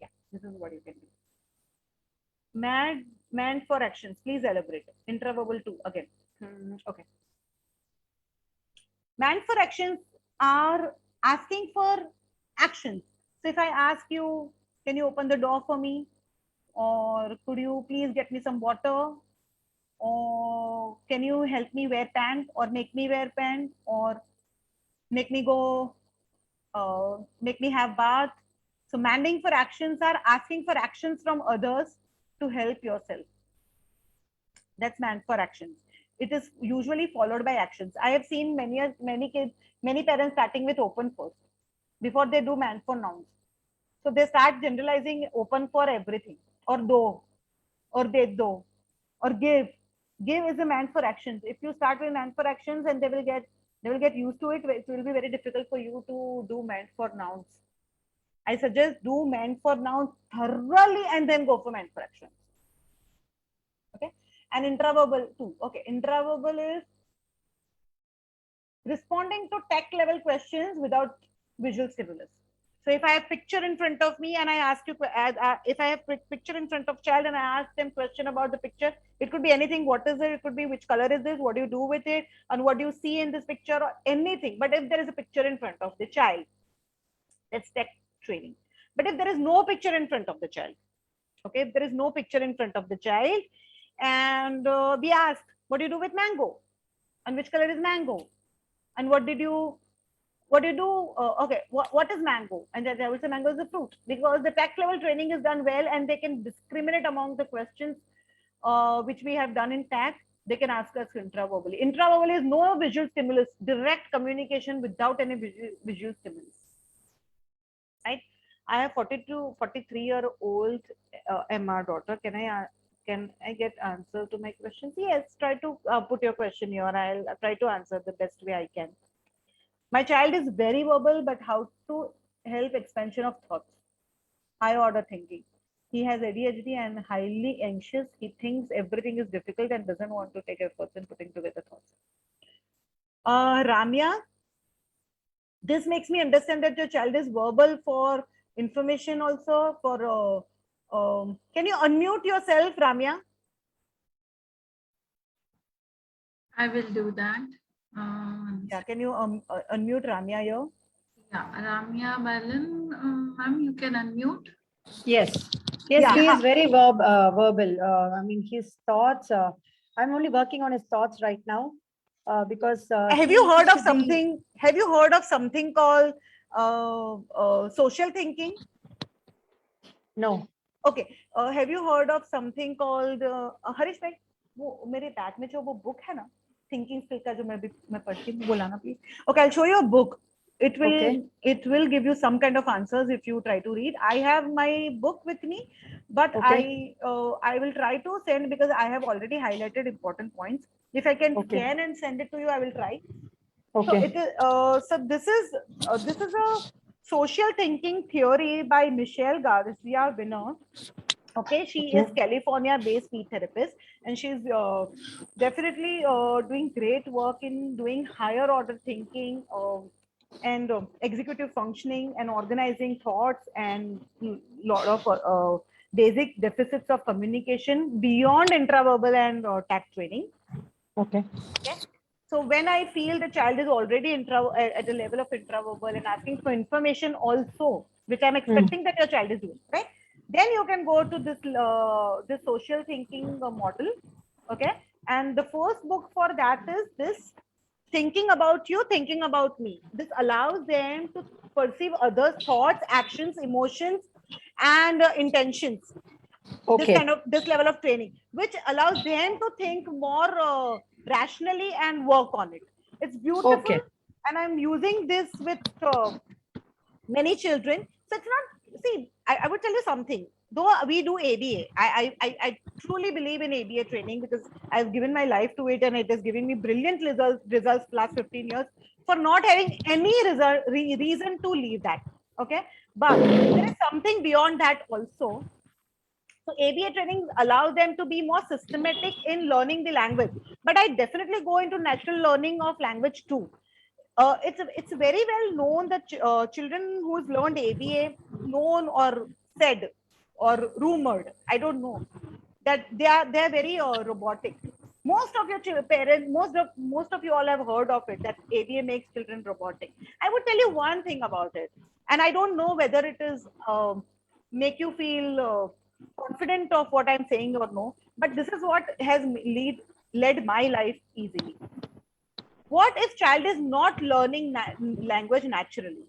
S2: Yeah, this is what you can do. Man for actions, please elaborate. Intraverbal 2 again. Okay. Man for actions are asking for actions. So if I ask you, can you open the door for me? Or could you please get me some water? or can you help me wear pant, or make me wear pant, or make me go, make me have bath. So manding for actions are asking for actions from others to help yourself. That's meant for actions. It is usually followed by actions. I have seen many kids, many parents starting with open first before they do man for nouns. So they start generalizing open for everything, or though, or they though, or give. Give is a man for actions. If you start with man for actions, and they will get used to it. It will be very difficult for you to do meant for nouns. I suggest do meant for nouns thoroughly and then go for meant for actions. Okay. And intraverbal too. Okay. Intraverbal is responding to text level questions without visual stimulus. So if I have picture in front of me and I ask you, if I have picture in front of child and I ask them question about the picture, it could be anything. What is it? It could be which color is this? What do you do with it? And what do you see in this picture, or anything. But if there is a picture in front of the child, that's text training. But if there is no picture in front of the child, okay, if there is no picture in front of the child, and we ask, what do you do with mango? And which color is mango? And what do you do? Okay, what is mango? And then I will say mango is a fruit, because the text level training is done well, and they can discriminate among the questions which we have done in TAC. They can ask us intraverbally. Intraverbally is no visual stimulus, direct communication without any visual stimulus. Right? I have 43-year-old MR daughter. Can I get answer to my questions? Yes, try to put your question here. I'll try to answer the best way I can. My child is very verbal, but how to help expansion of thoughts? High order thinking. He has ADHD and highly anxious. He thinks everything is difficult and doesn't want to take efforts in putting together thoughts. Ramya, this makes me understand that your child is verbal for information also. For can you unmute yourself, Ramya?
S1: I will do that.
S2: Yeah, can you unmute Ramya here?
S1: Yeah, Ramya Balan, ma'am, you can unmute.
S5: Yes, yes,
S2: Yeah.
S5: he is very verbal. I mean, his thoughts. I'm only working on his thoughts right now because.
S2: Have you heard of something? Have you heard of something called social thinking?
S5: No.
S2: Okay. Have you heard of something called Harish bhai? वो मेरे bag में जो वो book है ना, thinking skill का जो मैं पढ़ती हूँ, बोला ना please. Okay, I'll show you a book. It will give you some kind of answers if you try to read. I have my book with me, but
S5: Okay.
S2: I will try to send, because I have already highlighted important points. If I can
S5: Okay.
S2: scan and send it to you, I will try.
S5: Okay.
S2: So it is. So this is a social thinking theory by Michelle Garcia Winner. Okay, she is California-based speech therapist, and she's definitely doing great work in doing higher order thinking and executive functioning and organizing thoughts and lot of basic deficits of communication beyond intraverbal and tact training.
S5: Okay.
S2: Okay. So when I feel the child is already at a level of intraverbal and asking for information also, which I'm expecting that your child is doing, right? Then you can go to this social thinking model, okay? And the first book for that is this, Thinking About You, Thinking About Me. This allows them to perceive others' thoughts, actions, emotions, and intentions.
S5: Okay.
S2: This level of training, which allows them to think more rationally and work on it. It's beautiful.
S5: Okay.
S2: And I'm using this with many children. So it's not, see, I would tell you something. Though we do ABA, I truly believe in ABA training, because I've given my life to it, and it is giving me brilliant results last 15 years for not having any reason to leave that. Okay. But there is something beyond that also. So ABA training allows them to be more systematic in learning the language. But I definitely go into natural learning of language too. It's very well known that children who's learned ABA, known or said or rumored, I don't know, that they're very robotic. Most of your parents, most of you all have heard of it, that ABA makes children robotic. I would tell you one thing about it, and I don't know whether it is make you feel confident of what I'm saying or no, but this is what has led my life easily. What if child is not learning language naturally?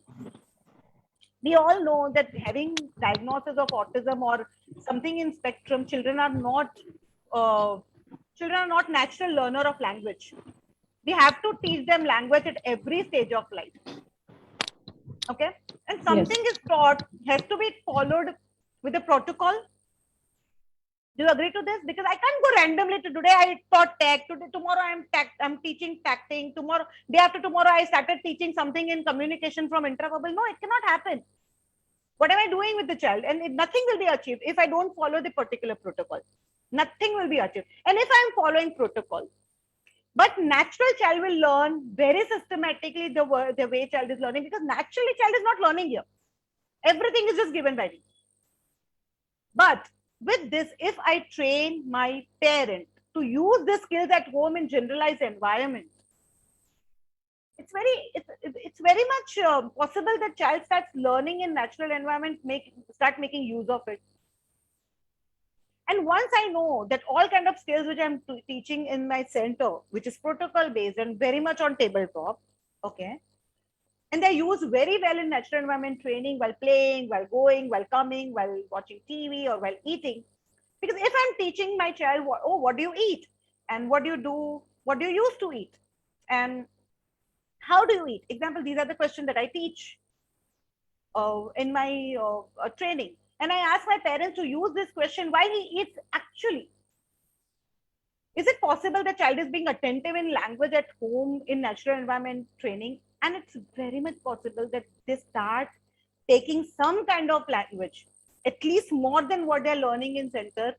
S2: We all know that having diagnosis of autism or something in spectrum, uh, children are not natural learner of language. We have to teach them language at every stage of life. Okay, and something is taught has to be followed with a protocol. Do you agree to this? Because I can't go randomly to today I taught tech, today tomorrow I'm teaching tacting, tomorrow day after tomorrow I started teaching something in communication from intraverbal. No, it cannot happen. What am I doing with the child? And nothing will be achieved if I don't follow the particular protocol. Nothing will be achieved. And if I'm following protocol, but natural child will learn very systematically the way child is learning, because naturally child is not learning here. Everything is just given by me. But with this, if I train my parent to use the skills at home in generalized environment, it's very much possible that child starts learning in natural environment, start making use of it. And once I know that all kind of skills which I'm teaching in my center, which is protocol based and very much on tabletop, okay, and they're used very well in natural environment training, while playing, while going, while coming, while watching TV or while eating. Because if I'm teaching my child, what do you eat? And what do you do? What do you use to eat? And how do you eat? Example, these are the questions that I teach in my training. And I ask my parents to use this question while he eats actually. Is it possible the child is being attentive in language at home in natural environment training? And it's very much possible that they start taking some kind of language, at least more than what they're learning in center,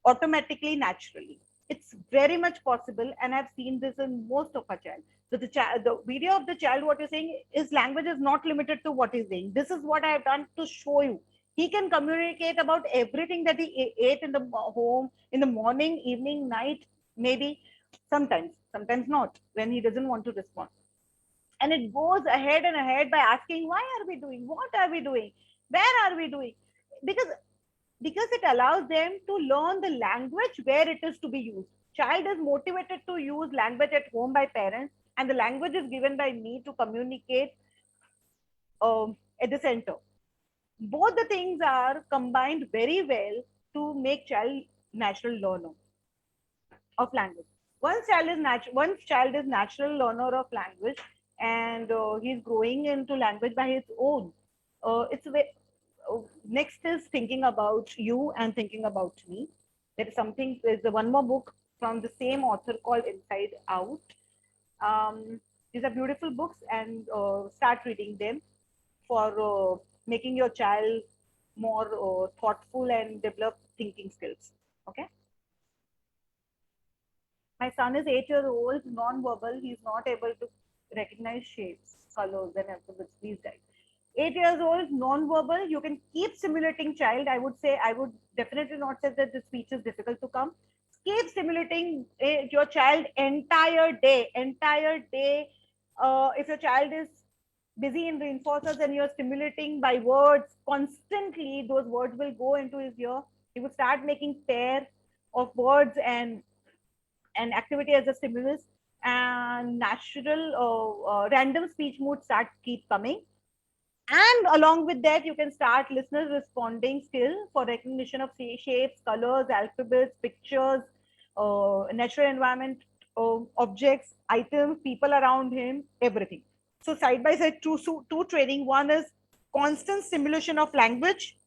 S2: automatically, naturally. It's very much possible, and I've seen this in most of our child. So the video of the child, what you're saying is language is not limited to what he's saying. This is what I have done to show you. He can communicate about everything that he ate in the home, in the morning, evening, night, maybe sometimes not, when he doesn't want to respond. And it goes ahead and ahead by asking, why are we doing? What are we doing? Where are we doing? Because it allows them to learn the language where it is to be used. Child is motivated to use language at home by parents, and the language is given by me to communicate at the center. Both the things are combined very well to make child natural learner of language. Once child is natural learner of language, and he's growing into language by his own. Next is thinking about you and thinking about me. There's one more book from the same author called Inside Out. These are beautiful books, and start reading them for making your child more thoughtful and develop thinking skills. Okay. My son is 8 years old, non-verbal. He's not able to recognize shapes, colors, and alphabets these days. 8 years old, non-verbal. You can keep stimulating child. I would definitely not say that the speech is difficult to come. Keep stimulating your child entire day. If your child is busy in reinforcers and you're stimulating by words constantly, those words will go into his ear. He will start making pair of words and activity as a stimulus, and natural random speech mood keep coming. And along with that, you can start listener responding skill for recognition of shapes, colors, alphabets, pictures, natural environment, objects, items, people around him, everything. So side by side, two training. One is constant stimulation of language,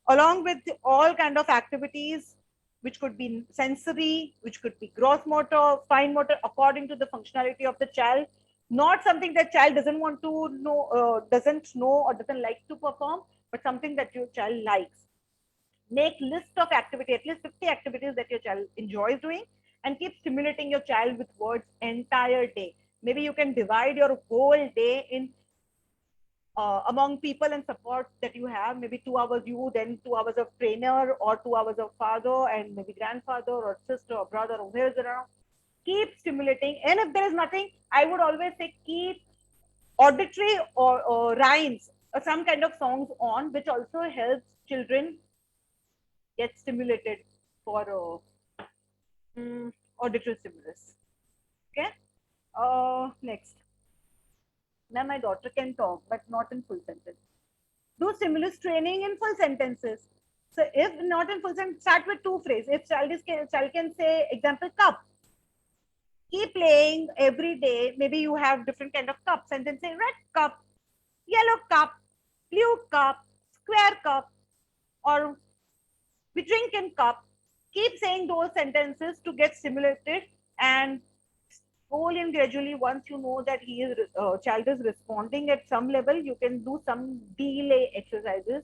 S2: along with all kind of activities, which could be sensory, which could be gross motor, fine motor, according to the functionality of the child. Not something that child doesn't want to know, doesn't know or doesn't like to perform, but something that your child likes. Make list of activity, at least 50 activities that your child enjoys doing, and keep stimulating your child with words entire day. Maybe you can divide your whole day in among people and support that you have, maybe 2 hours you, then 2 hours of trainer, or 2 hours of father and maybe grandfather or sister or brother or whoever's around. Keep stimulating. And if there is nothing, I would always say keep auditory or rhymes or some kind of songs on, which also helps children get stimulated for auditory stimulus. Okay. Next. Now my daughter can talk, but not in full sentence. Do stimulus training in full sentences. So if not in full sentence, start with two phrases. If child can say, example, cup. Keep playing every day. Maybe you have different kind of cups, and then say red cup, yellow cup, blue cup, square cup, or we drink in cup. Keep saying those sentences to get stimulated, and slowly and gradually, once you know that child is responding at some level, you can do some delay exercises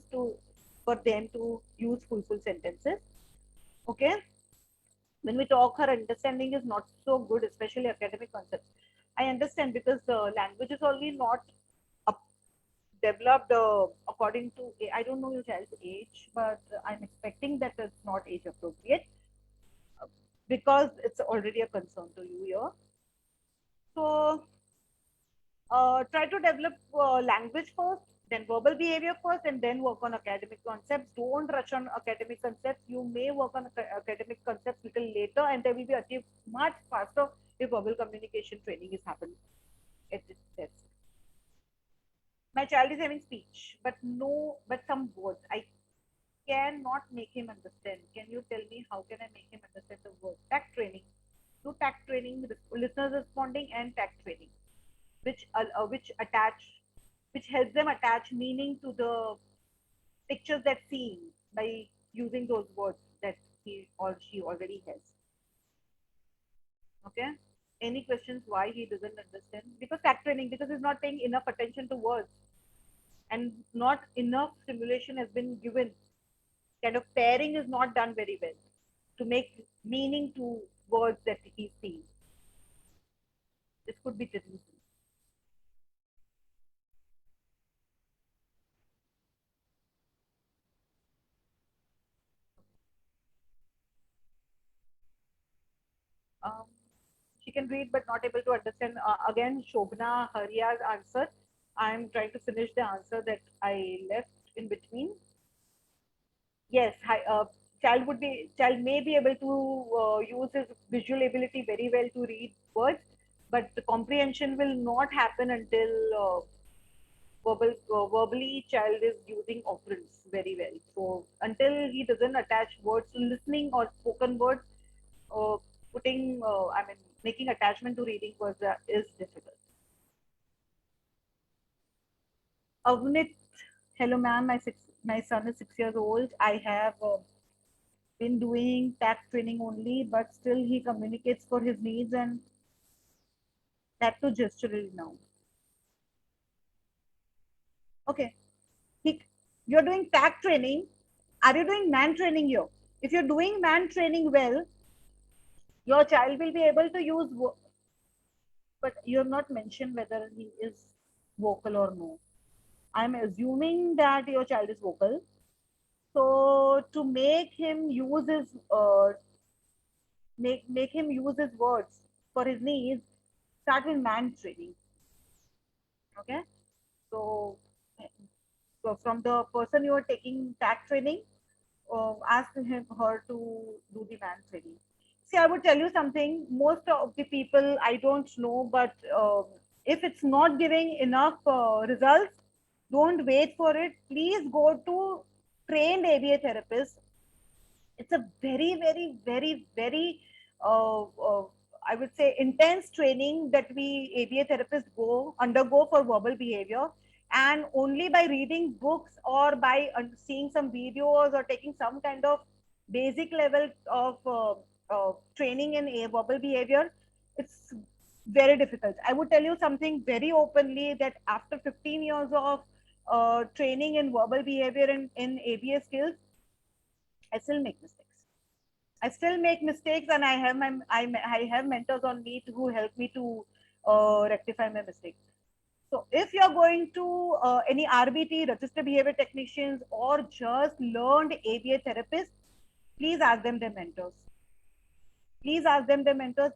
S2: for them to use full sentences. Okay. When we talk, her understanding is not so good, especially academic concepts. I understand, because the language is already not developed according to, I don't know your child's age, but I'm expecting that it's not age appropriate, because it's already a concern to you here. So try to develop language first, then verbal behavior first, and then work on academic concepts. Don't rush on academic concepts. You may work on academic concepts little later, and they will be achieved much faster if verbal communication training is happening at this test. My child is having speech, but some words I cannot make him understand. Can you tell me how can I make him understand the word? Tact training. Do tact training, listeners responding, and tact training, which helps them attach meaning to the pictures they're seeing by using those words that he or she already has. Okay. Any questions why he doesn't understand? Because tact training, because he's not paying enough attention to words, and not enough stimulation has been given. Kind of pairing is not done very well to make meaning to words that he's seeing. This could be the reason. She can read but not able to understand. Again, Shobna Haria's answer. I'm trying to finish the answer that I left in between. Yes, child may be able to use his visual ability very well to read words, but the comprehension will not happen until verbally child is using operands very well. So until he doesn't attach words to listening or spoken words, making attachment to reading words is difficult. Avnit, hello ma'am, my son is 6 years old. I have been doing tact training only, but still he communicates for his needs, and that too gesturally now. Okay, you're doing tact training. Are you doing man training here? If you're doing man training well, your child will be able to use, but you have not mentioned whether he is vocal or no. I'm assuming that your child is vocal. So to make him use his make him use his words for his needs, start with man training. Okay, so from the person you are taking tact training, ask her to do the man training. See, I would tell you something. Most of the people I don't know, but if it's not giving enough results, don't wait for it. Please go to trained ABA therapist. It's a very, very, very, very, I would say, intense training that we ABA therapists undergo for verbal behavior. And only by reading books or by seeing some videos or taking some kind of basic level of training in a verbal behavior, it's very difficult. I would tell you something very openly, that after 15 years of training in verbal behavior and in ABA skills, I still make mistakes. I still make mistakes, and I have mentors on me who help me to rectify my mistakes. So if you're going to any RBT, registered behavior technicians, or just learned ABA therapists, please ask them their mentors. Please ask them their mentors.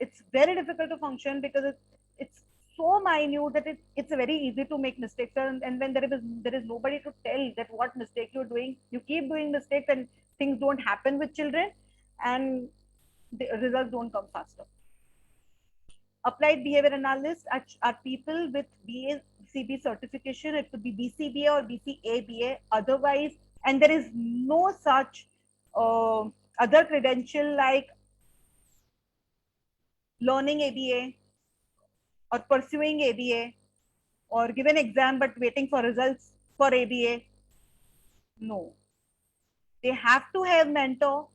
S2: It's very difficult to function because it's so minute that it's very easy to make mistakes. And when there is nobody to tell that what mistake you're doing, you keep doing mistakes, and things don't happen with children and the results don't come faster. Applied behavior analysts are people with BACB certification. It could be BCBA or BCABA. Otherwise, and there is no such other credential like learning ABA or pursuing ABA or give an exam but waiting for results for ABA. No. They have to have mentor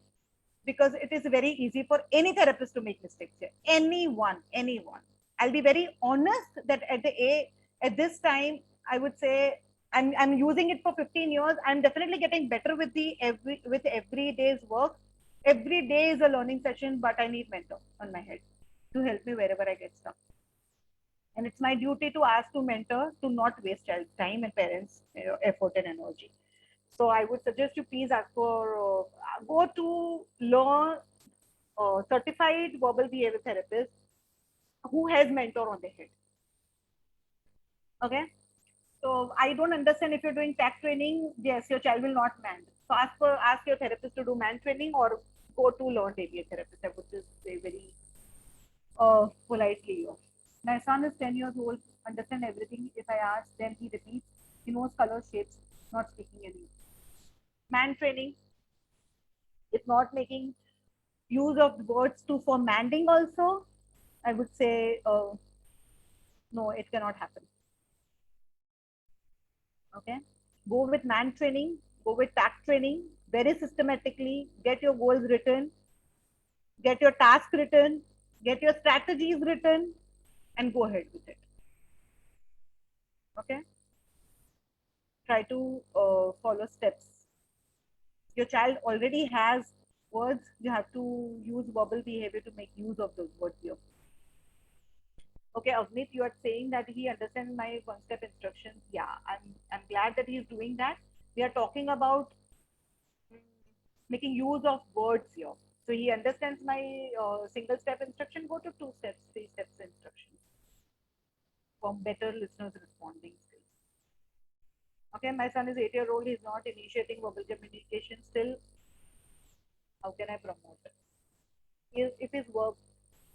S2: because it is very easy for any therapist to make mistakes here. Anyone. I'll be very honest that at this time, I would say I'm using it for 15 years. I'm definitely getting better with every day's work. Every day is a learning session, but I need mentor on my head to help me wherever I get stuck. And it's my duty to ask to mentor to not waste child's time and parents' effort and energy. So I would suggest you please ask for go to learn certified verbal behavior therapist who has mentor on their head. Okay. So I don't understand if you're doing TAC training. Yes, your child will not man. So ask your therapist to do man training or go to learn ABA therapist. I would just say very politely. My son is 10 years old. Understand everything. If I ask, then he repeats. He knows color shapes, not speaking any. Man training is not making use of words to for manding also. I would say no, it cannot happen. Okay, go with man training, go with TAC training very systematically. Get your goals written, get your task written, get your strategies written, and go ahead with it. Okay, try to follow steps. Your child already has words. You have to use verbal behavior to make use of those words here. Okay, Agnit, you are saying that he understands my one-step instructions. Yeah, I'm glad that he's doing that. We are talking about making use of words here. So he understands my single-step instruction. Go to 2 steps, 3 steps instructions for better listeners responding skills. Okay, my son is 8-year-old. He's not initiating verbal communication still. How can I promote it? If his work,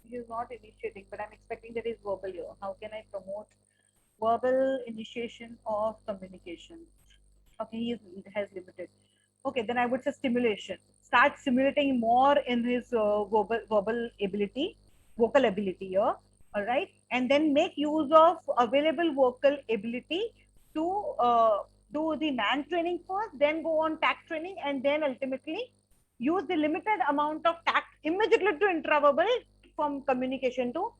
S2: he is not initiating, but I'm expecting that he's verbal here. How can I promote verbal initiation of communication? Okay, he has limited. Okay, then I would say stimulation. Start stimulating more in his vocal ability here. All right, and then make use of available vocal ability to do the man training first, then go on TAC training, and then ultimately use the limited amount of TAC immediately to intraverbal from communication to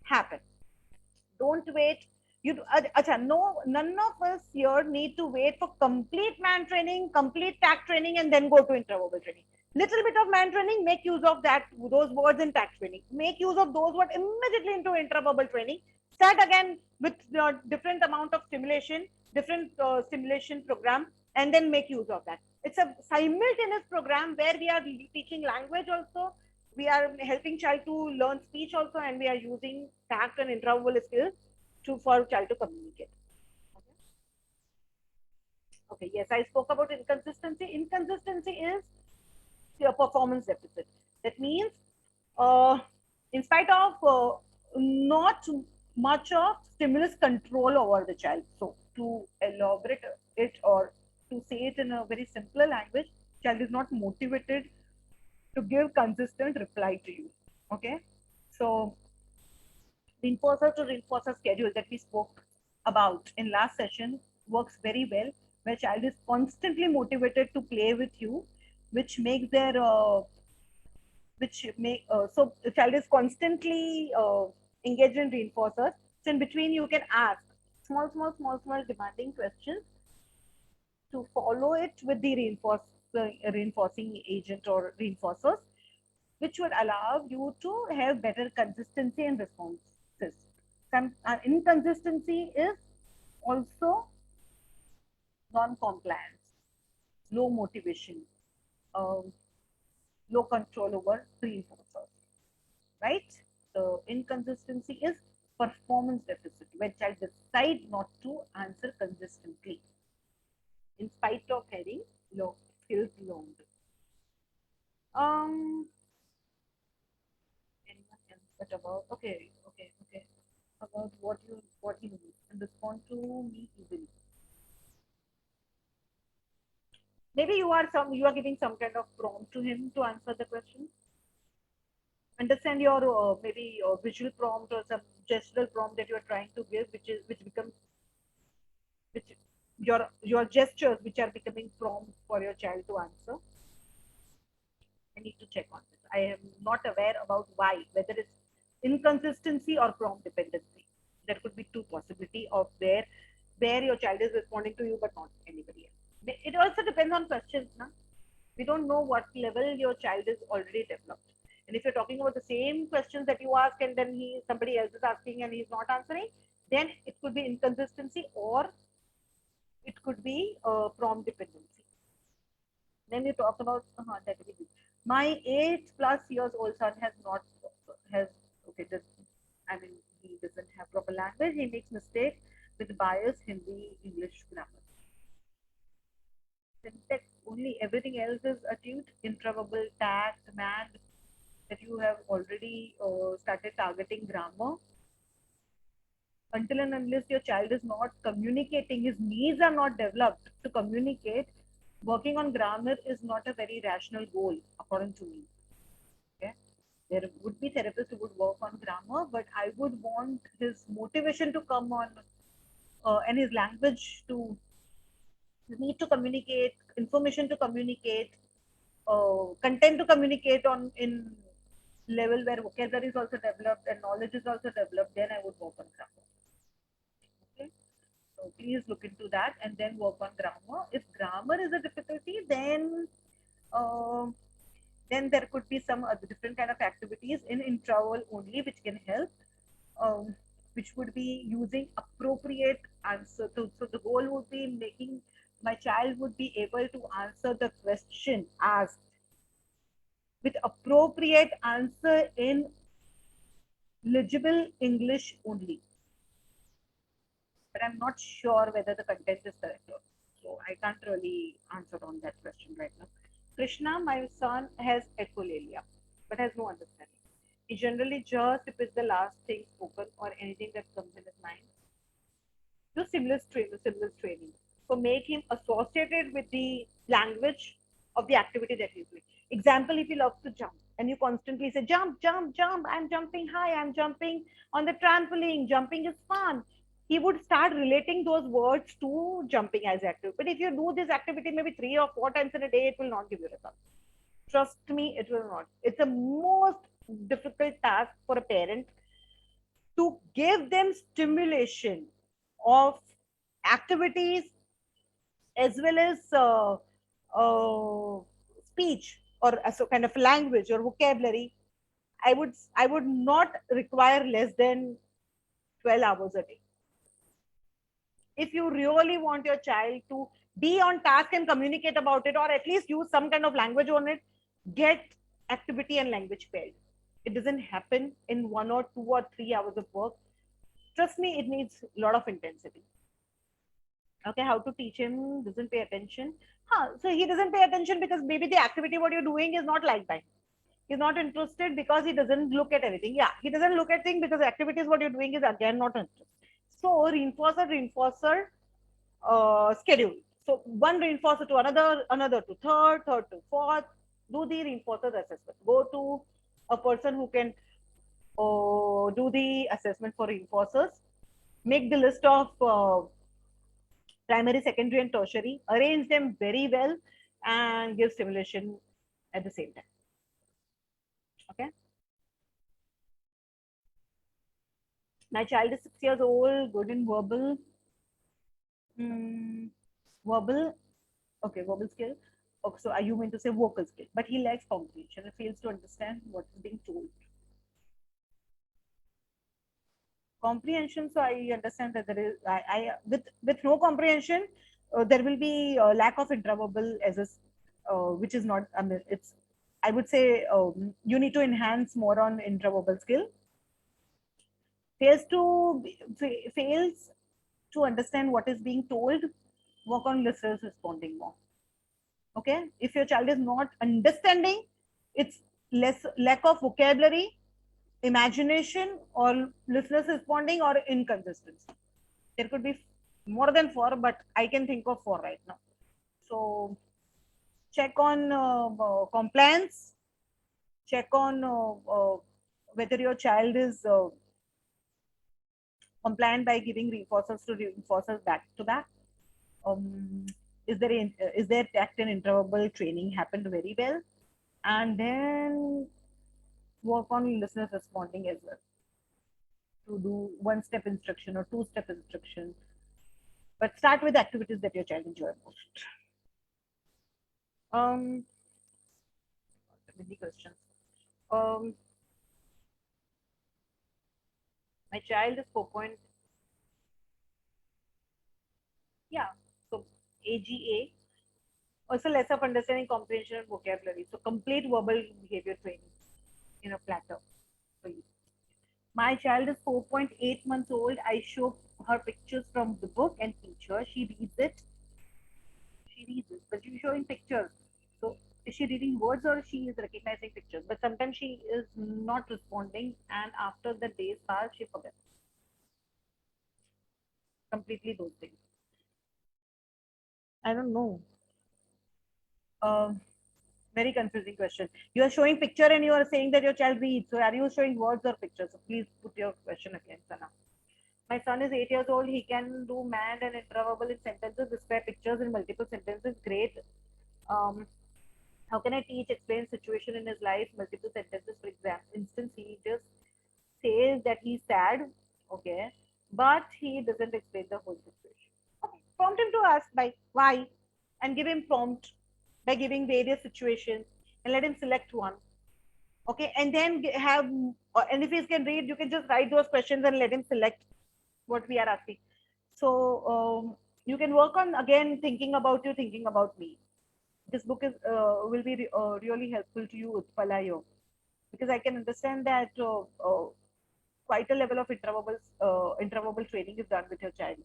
S2: happen. Don't wait. No, none of us here need to wait for complete man training, complete TAC training, and then go to intraverbal training. Little bit of man training, make use of those words in TAC training. Make use of those words immediately into intraverbal training. Start again with different amount of stimulation, different stimulation program, and then make use of that. It's a simultaneous program where we are teaching language also, we are helping child to learn speech also, and we are using TAC and intraverbal skills for child to communicate. Okay, yes, I spoke about inconsistency. Inconsistency is your performance deficit. That means, in spite of not much of stimulus control over the child. So, to elaborate it or to say it in a very simpler language, child is not motivated to give consistent reply to you. Okay, so reinforcer to reinforcer schedule that we spoke about in last session works very well, where child is constantly motivated to play with you, which makes their so the child is constantly engaged in reinforcers. So in between you can ask small demanding questions to follow it with the reinforcing agent or reinforcers, which would allow you to have better consistency in responses. Some inconsistency is also non-compliance, low motivation, low control over reinforcers, right? The inconsistency is performance deficit, where child decide not to answer consistently in spite of having low skills learned. Um, anyone else but about okay. About what he needs and respond to me easily. Maybe you are giving some kind of prompt to him to answer the question. Understand your maybe visual prompt or some gestural prompt that you are trying to give, which becomes which your gestures which are becoming prompts for your child to answer. I need to check on this. I am not aware about why, whether it's inconsistency or prompt dependency. There could be two possibility of where your child is responding to you but not anybody else. It also depends on questions, na? We don't know what level your child is already developed. And if you're talking about the same questions that you ask and then somebody else is asking and he's not answering, then it could be inconsistency or it could be prompt dependency. Then you talk about that will be good. My 8+ years old son has okay. I mean, he doesn't have proper language. He makes mistakes with bias, Hindi, English grammar. Syntax only. Everything else is attuned, introvable, tact, mad. That you have already started targeting grammar. Until and unless your child is not communicating, his needs are not developed to communicate, working on grammar is not a very rational goal, according to me. Okay, there would be therapists who would work on grammar, but I would want his motivation to come on and his language to need to communicate, information to communicate, content to communicate on in level where vocabulary is also developed and knowledge is also developed. Then I would work on grammar. Okay. So please look into that and then work on grammar. If grammar is a difficulty, uh, then there could be some other different kind of activities in interval only which can help, which would be using appropriate answer. So the goal would be making my child would be able to answer the question asked with appropriate answer in legible English only. But I'm not sure whether the content is correct or not. So I can't really answer on that question right now. Krishna, my son, has echolalia, but has no understanding. He generally just repeats the last thing spoken or anything that comes in his mind. Do stimulus training. So make him associated with the language of the activity that he's doing. Example, if he loves to jump and you constantly say, jump, jump, jump, I'm jumping high, I'm jumping on the trampoline, jumping is fun. He would start relating those words to jumping as active. But if you do this activity maybe 3 or 4 times in a day, it will not give you results. Trust me, it will not. It's the most difficult task for a parent to give them stimulation of activities as well as speech or as a kind of language or vocabulary. I would not require less than 12 hours a day. If you really want your child to be on task and communicate about it, or at least use some kind of language on it, get activity and language paired. It doesn't happen in 1 or 2 or 3 hours of work. Trust me, it needs a lot of intensity. Okay, how to teach him, doesn't pay attention. So he doesn't pay attention because maybe the activity what you're doing is not like that. He's not interested because he doesn't look at everything. Yeah, he doesn't look at things because the activities what you're doing is again not interested. So reinforcer schedule. So one reinforcer to another to third to fourth. Do the reinforcer assessment. Go to a person who can do the assessment for reinforcers. Make the list of primary, secondary, and tertiary. Arrange them very well and give stimulation at the same time. Okay. My child is 6 years old, good in verbal. Verbal, okay, verbal skill. Okay, so are you meant to say vocal skill? But he lacks comprehension and fails to understand what is being told. Comprehension, so I understand that there is, with no comprehension, there will be a lack of intraverbal as a, which is not, I mean, it's, I would say you need to enhance more on intraverbal skill. Fails to understand what is being told, work on listeners responding more. Okay, if your child is not understanding, lack of vocabulary, imagination, or listeners responding, or inconsistency. There could be more than 4, but I can think of 4 right now. So check on compliance, check on whether your child is compliant by giving reinforcers to reinforcers back to back. Um, is there tact and interval training happened very well? And then work on listeners responding as well, to do 1-step instruction or 2-step instruction. But start with activities that your child enjoy most. Many questions. My child is 4 point. Yeah. So AGA. Also less of understanding, comprehension, and vocabulary. So complete verbal behavior training in a platter for you. My child is 4.8 months old. I show her pictures from the book and teach her. She reads it. But she's showing pictures. So is she reading words or she is recognizing pictures? But sometimes she is not responding, and after the days pass, she forgets completely those things. I don't know. Very confusing question. You are showing picture and you are saying that your child reads. So are you showing words or pictures? So please put your question again, Sana. My son is 8 years old. He can do mand and intraverbal in sentences, describe pictures in multiple sentences. Great. How can I teach, explain situation in his life, multiple sentences? For instance, he just says that he's sad, okay, but he doesn't explain the whole situation. Okay. Prompt him to ask by why, and give him prompt by giving various situations, and let him select one. Okay, and then have, and if he can read, you can just write those questions and let him select what we are asking. So you can work on, again, thinking about you, thinking about me. This book is will be really helpful to you, Utpala, because I can understand that quite a level of intraverbal training is done with your child.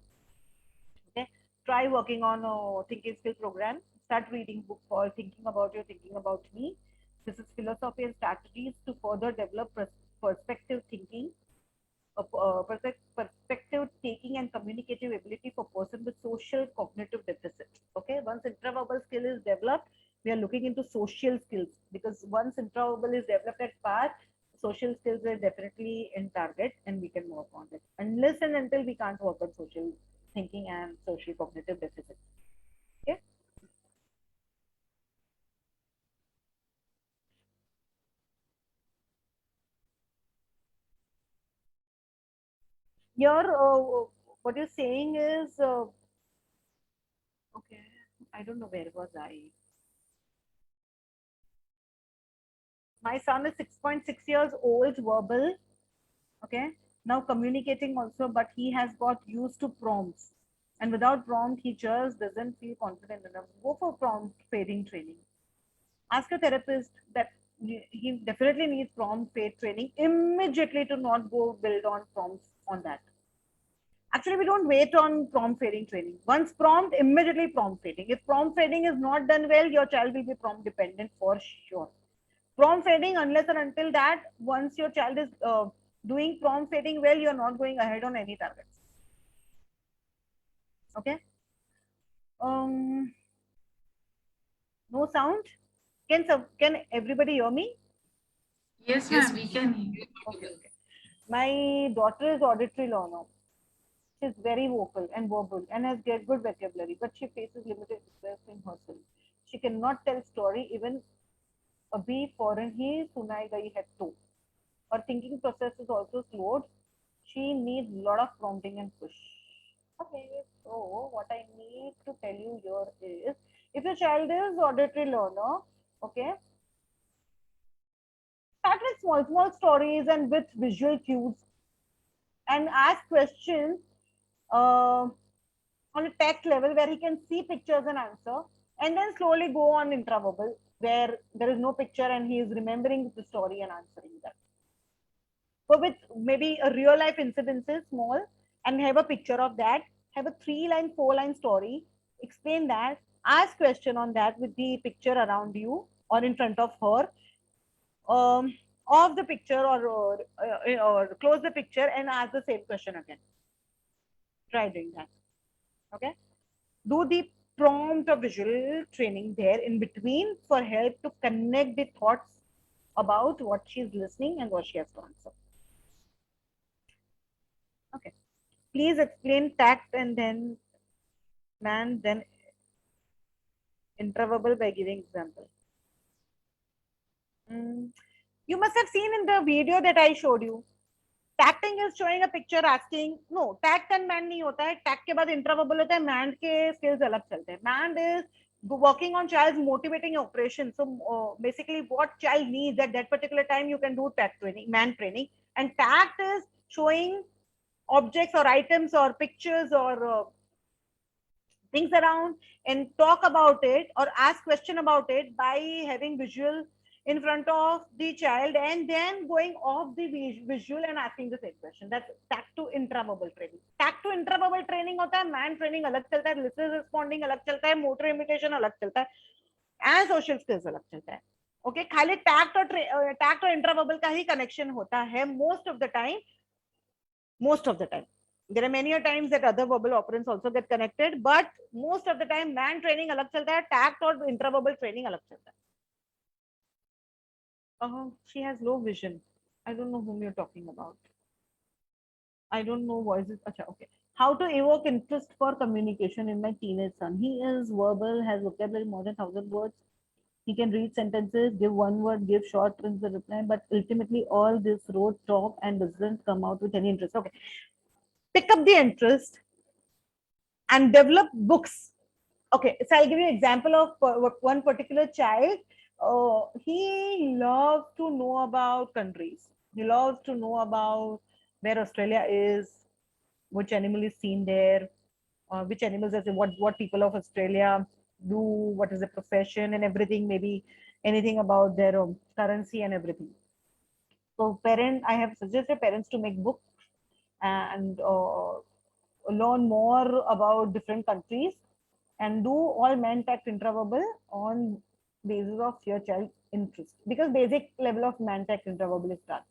S2: Okay, try working on thinking skill program. Start reading book called Thinking About You, Thinking About Me. This is philosophy and strategies to further develop perspective thinking, perspective taking, and communicative ability for person with social cognitive deficit. Okay, once intraverbal skill is developed, we are looking into social skills, because once intraverbal is developed at par, social skills are definitely in target and we can work on it. Unless and until we can't work on social thinking and social cognitive deficit. Okay. Here, what you're saying is, okay, I don't know where was I. My son is 6.6 years old, verbal. Okay, now communicating also, but he has got used to prompts. And without prompt, he just doesn't feel confident enough. Go for prompt fading training. Ask a therapist that he definitely needs prompt fade training immediately, to not go build on prompts on that. Actually, we don't wait on prompt fading training. Once prompt, immediately prompt fading. If prompt fading is not done well, your child will be prompt dependent for sure. Prompt fading, unless and until that, once your child is doing prompt fading well, you're not going ahead on any targets. Okay. No sound. Can everybody hear me?
S1: Yes,
S3: Yes,
S1: ma'am, we can hear you.
S2: Okay. My daughter is auditory learner. She's very vocal and verbal and has good vocabulary, but she faces limited expressing herself. She cannot tell story even abhi foreign hi sunai gayi hai to. Her thinking process is also slowed. She needs a lot of prompting and push. Okay, so what I need to tell you here is, if your child is auditory learner, okay, start with small stories and with visual cues, and ask questions on a text level where he can see pictures and answer, and then slowly go on intraverbal where there is no picture and he is remembering the story and answering that. So with maybe a real life incidences small, and have a picture of that, have a 3-line, 4-line story, explain that, ask question on that with the picture around you or in front of her. off the picture or close the picture and ask the same question again. Try doing that. Okay. Do the prompt or visual training there in between for help to connect the thoughts about what she's listening and what she has to answer. Okay. Please explain tact and then man, then interval by giving example. You must have seen in the video that I showed you. Tacting is showing a picture asking, no, tact and man नहीं होता है. Tact के बाद interval होता है. Man के skills अलग चलते हैं. Man is working on child's motivating operation. So basically what child needs at that particular time, you can do tact training, man training. And tact is showing objects or items or pictures or things around and talk about it or ask question about it by having visual in front of the child and then going off the visual and asking the same question. That's tact to intraverbal training. Tact to intraverbal training होता है, man training अलग चलता है, listener responding अलग चलता है, motor imitation अलग चलता है, and social skills अलग चलता है. Okay, खाली tact और intraverbal का ही connection होता है most of the time. Most of the time. There are many times that other verbal operands also get connected, but most of the time man training अलग चलता है, tact और intraverbal training अलग चलता है. She has low vision. I don't know whom you're talking about. I don't know voices. Achha, okay. How to evoke interest for communication in my teenage son. He is verbal, has vocabulary more than 1,000 words. He can read sentences, give one word, give short runs the reply, but ultimately all this rote talk and doesn't come out with any interest. Okay. Pick up the interest and develop books. Okay, so I'll give you an example of one particular child. He loves to know about countries. He loves to know about where Australia is, which animal is seen there, which animals are what people of Australia do, what is the profession and everything, maybe anything about their currency and everything. So I have suggested parents to make books and learn more about different countries and do all man tact intraverbal on basis of your child's interest, because basic level of man tact intraverbal is done.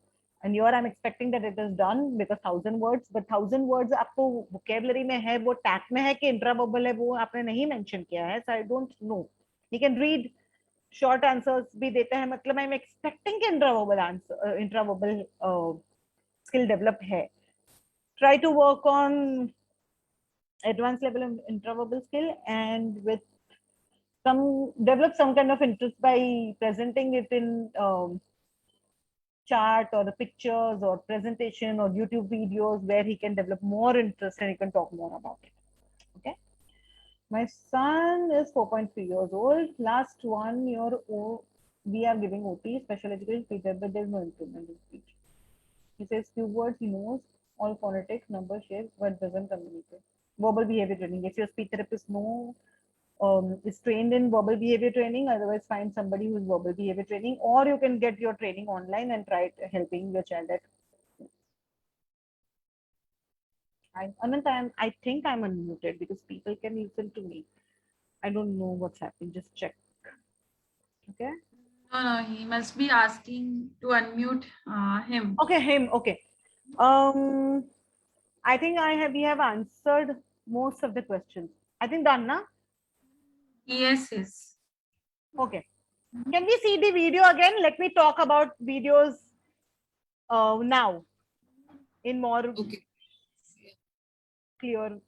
S2: And here I'm expecting that it is done because 1,000 words, but 1,000 words आपको vocabulary में है, वो tact में है कि intraverbal है, वो आपने नहीं mention किया है, so I don't know. He can read short answers भी देता है, मतलब I'm expecting कि intraverbal skill develop है. Try to work on advanced level of intraverbal skill and with develop some kind of interest by presenting it in chart or the pictures or presentation or YouTube videos where he can develop more interest and he can talk more about it. Okay. My son is 4.3 years old. Last 1 year old, we are giving OT, special education teacher, but there's no improvement in speech. He says few words he knows, all phonetics, number, shapes, but doesn't communicate. Verbal behavior training. If your speech therapist is trained in verbal behavior training, otherwise find somebody who's verbal behavior training, or you can get your training online and try helping your child at. Anant, I think I'm unmuted because people can listen to me. I don't know what's happening. Just check. Okay.
S1: No, he must be asking to unmute him.
S2: Okay, him. Okay. I think we have answered most of the questions. I think done, na?
S1: Yes.
S2: Okay. Can we see the video again? Let me talk about videos now in more clear,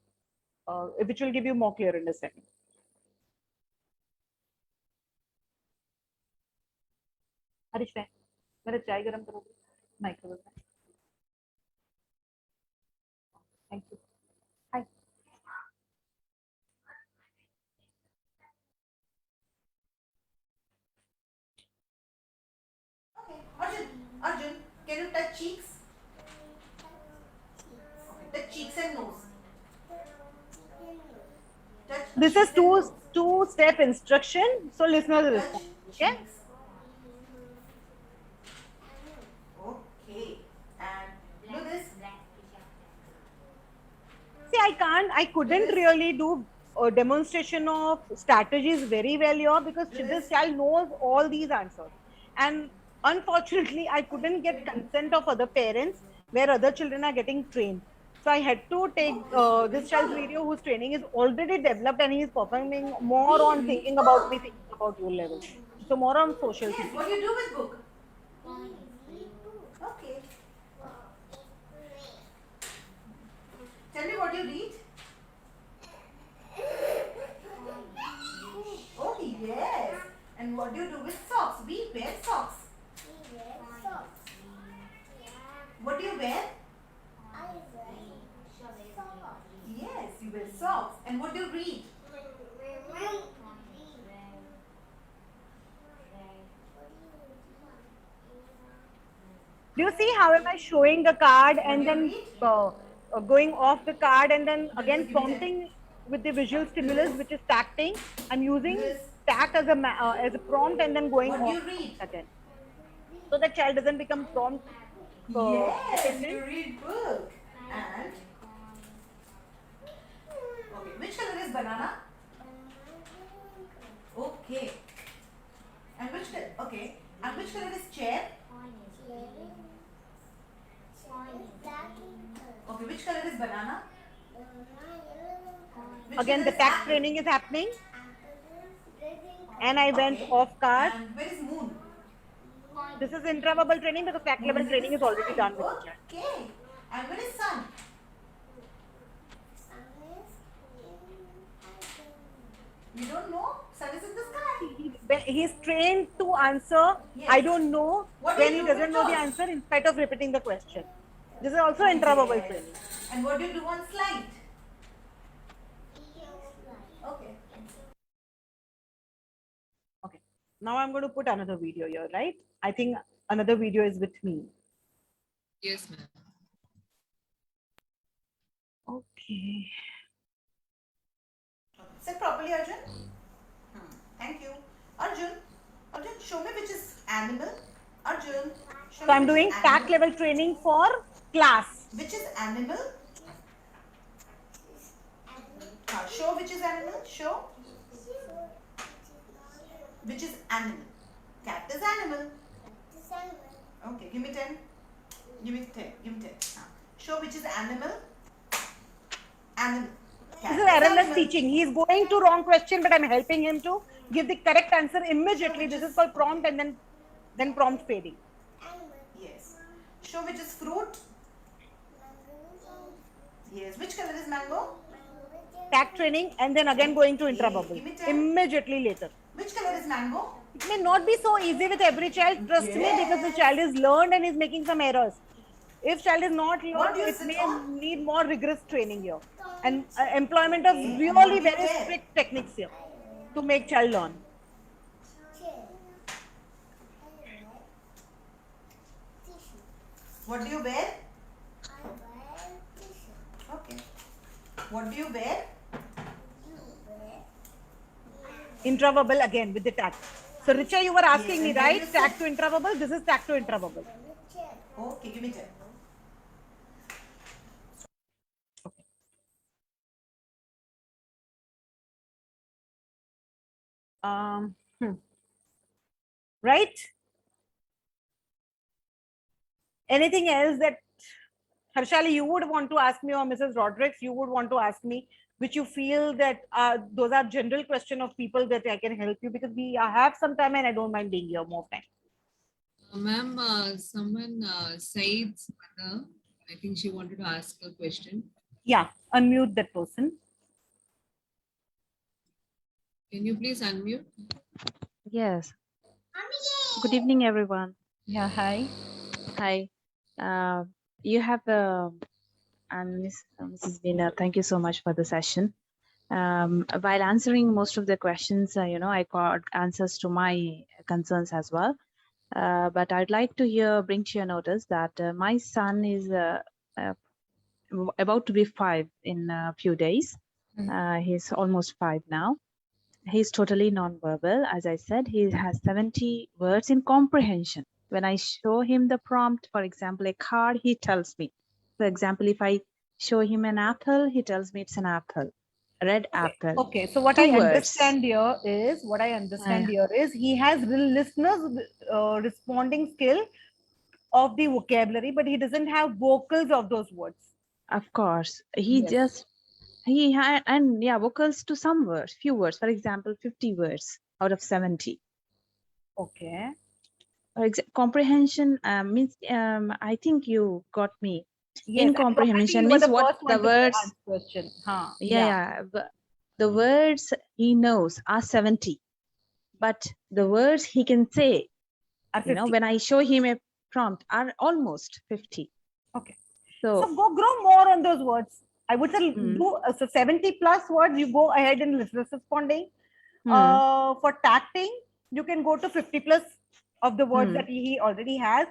S2: which will give you more clear understanding. Harish, मेरा चाय गरम करोगे? Microwave. Thank you. Hi.
S4: Okay, Arjun, can you touch cheeks? Okay, touch cheeks and nose. Touch
S2: This is
S4: cheeks and nose.
S2: two-step instruction. So listeners will
S4: Touch
S2: respond. Okay.
S4: cheeks. Okay, and do this.
S2: See, I couldn't really do a demonstration of strategies very well here because this child knows all these answers. And Unfortunately, I couldn't get consent of other parents where other children are getting trained. So I had to take this child's video whose training is already developed and he is performing more on thinking about me, thinking about your level. So more on social
S4: Yes,
S2: thinking.
S4: what do you do with book? Okay. Tell me what you read. Oh yes. And what do you do with socks? We wear socks. What do you wear? Yes, you wear socks. And what do you read?
S2: Do you see how am I showing the card and
S4: What do
S2: then
S4: you read?
S2: going off the card and then again
S4: Give me that.
S2: prompting with the visual stimulus, which is tacting. I'm using
S4: Yes.
S2: tact as a prompt and then going
S4: What do you
S2: off
S4: read?
S2: again. So the child doesn't become prompt.
S4: Yes,
S2: dependent.
S4: you read book. And okay, which color is banana? Okay. And which color? Okay. And which color is chair? Okay, which color is banana? Which
S2: Again,
S4: color
S2: the
S4: is
S2: tact
S4: apple?
S2: training is happening. And I went
S4: Okay.
S2: off card.
S4: And where is moon?
S2: This is intraverbal training because tact level
S4: Moon in
S2: training
S4: the
S2: is already
S4: sky.
S2: done with the child.
S4: Okay. And where is sun? You don't know? Sun is in the sky.
S2: When he's trained to answer,
S4: Yes.
S2: I don't know,
S4: What do
S2: when
S4: you
S2: he
S4: do
S2: doesn't
S4: with
S2: know the
S4: toes?
S2: answer in spite of repeating the question. This is also intraverbal
S4: Yes.
S2: training.
S4: And what do you do on slide? Okay.
S2: Okay. Now I'm going to put another video here, right? I think another video is with me.
S3: Yes, ma'am.
S2: Okay.
S4: Sit properly, Arjun. Thank you. Arjun, show me which is animal. Arjun, show
S2: So
S4: me
S2: I'm
S4: which
S2: doing
S4: is
S2: tact
S4: animal.
S2: level training for class.
S4: Which is animal? Show which is animal. Show. Which is animal? Cat is animal. Okay, give me 10. Give me 10. Give me 10. Show which is animal. Animal. Cat
S2: This is errorless
S4: animal.
S2: teaching. He is going to wrong question, but I'm helping him to give the correct answer immediately. This is called prompt and then prompt fading.
S4: Yes. Show which is fruit. Yes. Which color is mango?
S2: Tact training and then again going to
S4: Okay,
S2: intraverbal
S4: give me 10.
S2: immediately later.
S4: Which color is mango?
S2: It may not be so easy with every child, trust me, because the child is learned and is making some errors. If child is not
S4: What
S2: learned,
S4: do you
S2: it
S4: sit
S2: may
S4: on?
S2: need more rigorous training here and employment of
S4: Okay, and what
S2: really
S4: do you
S2: very
S4: wear?
S2: strict techniques here to make child learn.
S4: What do you wear? Okay. What do you wear?
S2: Intraverbal again with the tact. So Richa, you were asking me,
S4: and where do
S2: right?
S4: you
S2: Tact
S4: sit?
S2: to intraverbal. This is tact to intraverbal.
S4: Okay, give me 10.
S2: Um, Right? Anything else that Harshali, you would want to ask me, or Mrs. Rodrigues, you would want to ask me, which you feel that those are general question of people that I can help you, because we have some time and I don't mind being here more time.
S3: Ma'am, someone, Said's mother, I think she wanted to ask a question.
S2: Yeah, unmute that person.
S3: Can you please unmute?
S6: Yes. Good evening, everyone.
S2: Yeah, hi.
S6: Hi. You have and Mrs. Veena, thank you so much for the session. While answering most of the questions, I got answers to my concerns as well. But I'd like to bring to your notice that my son is about to be 5 in a few days. He's almost 5 now. He's totally nonverbal. As I said, he has 70 words in comprehension. When I show him the prompt, for example, a card, he tells me. For example, if I show him an apple, he tells me it's an apple. red apple.
S2: Okay, so what
S6: Two
S2: I
S6: words.
S2: understand here is he has listeners responding skill of the vocabulary, but he doesn't have vocals of those words.
S6: Of course, he
S2: Yes.
S6: just he had, and yeah, vocals to some words, few words. For example, 50 words out of 70.
S2: Okay.
S6: Comprehension means I think you got me.
S2: Yes,
S6: In comprehension means what the words.
S2: Question. Huh.
S6: Yeah. The words he knows are 70, but the words he can say,
S2: Are
S6: you know,
S2: 50.
S6: when I show him a prompt, are almost 50.
S2: Okay.
S6: So
S2: So go grow more on those words. I would say
S6: Hmm.
S2: do so 70 plus words. You go ahead and responding.
S6: hmm,
S2: For tacting, you can go to 50 plus of the words
S6: Hmm.
S2: that he already has.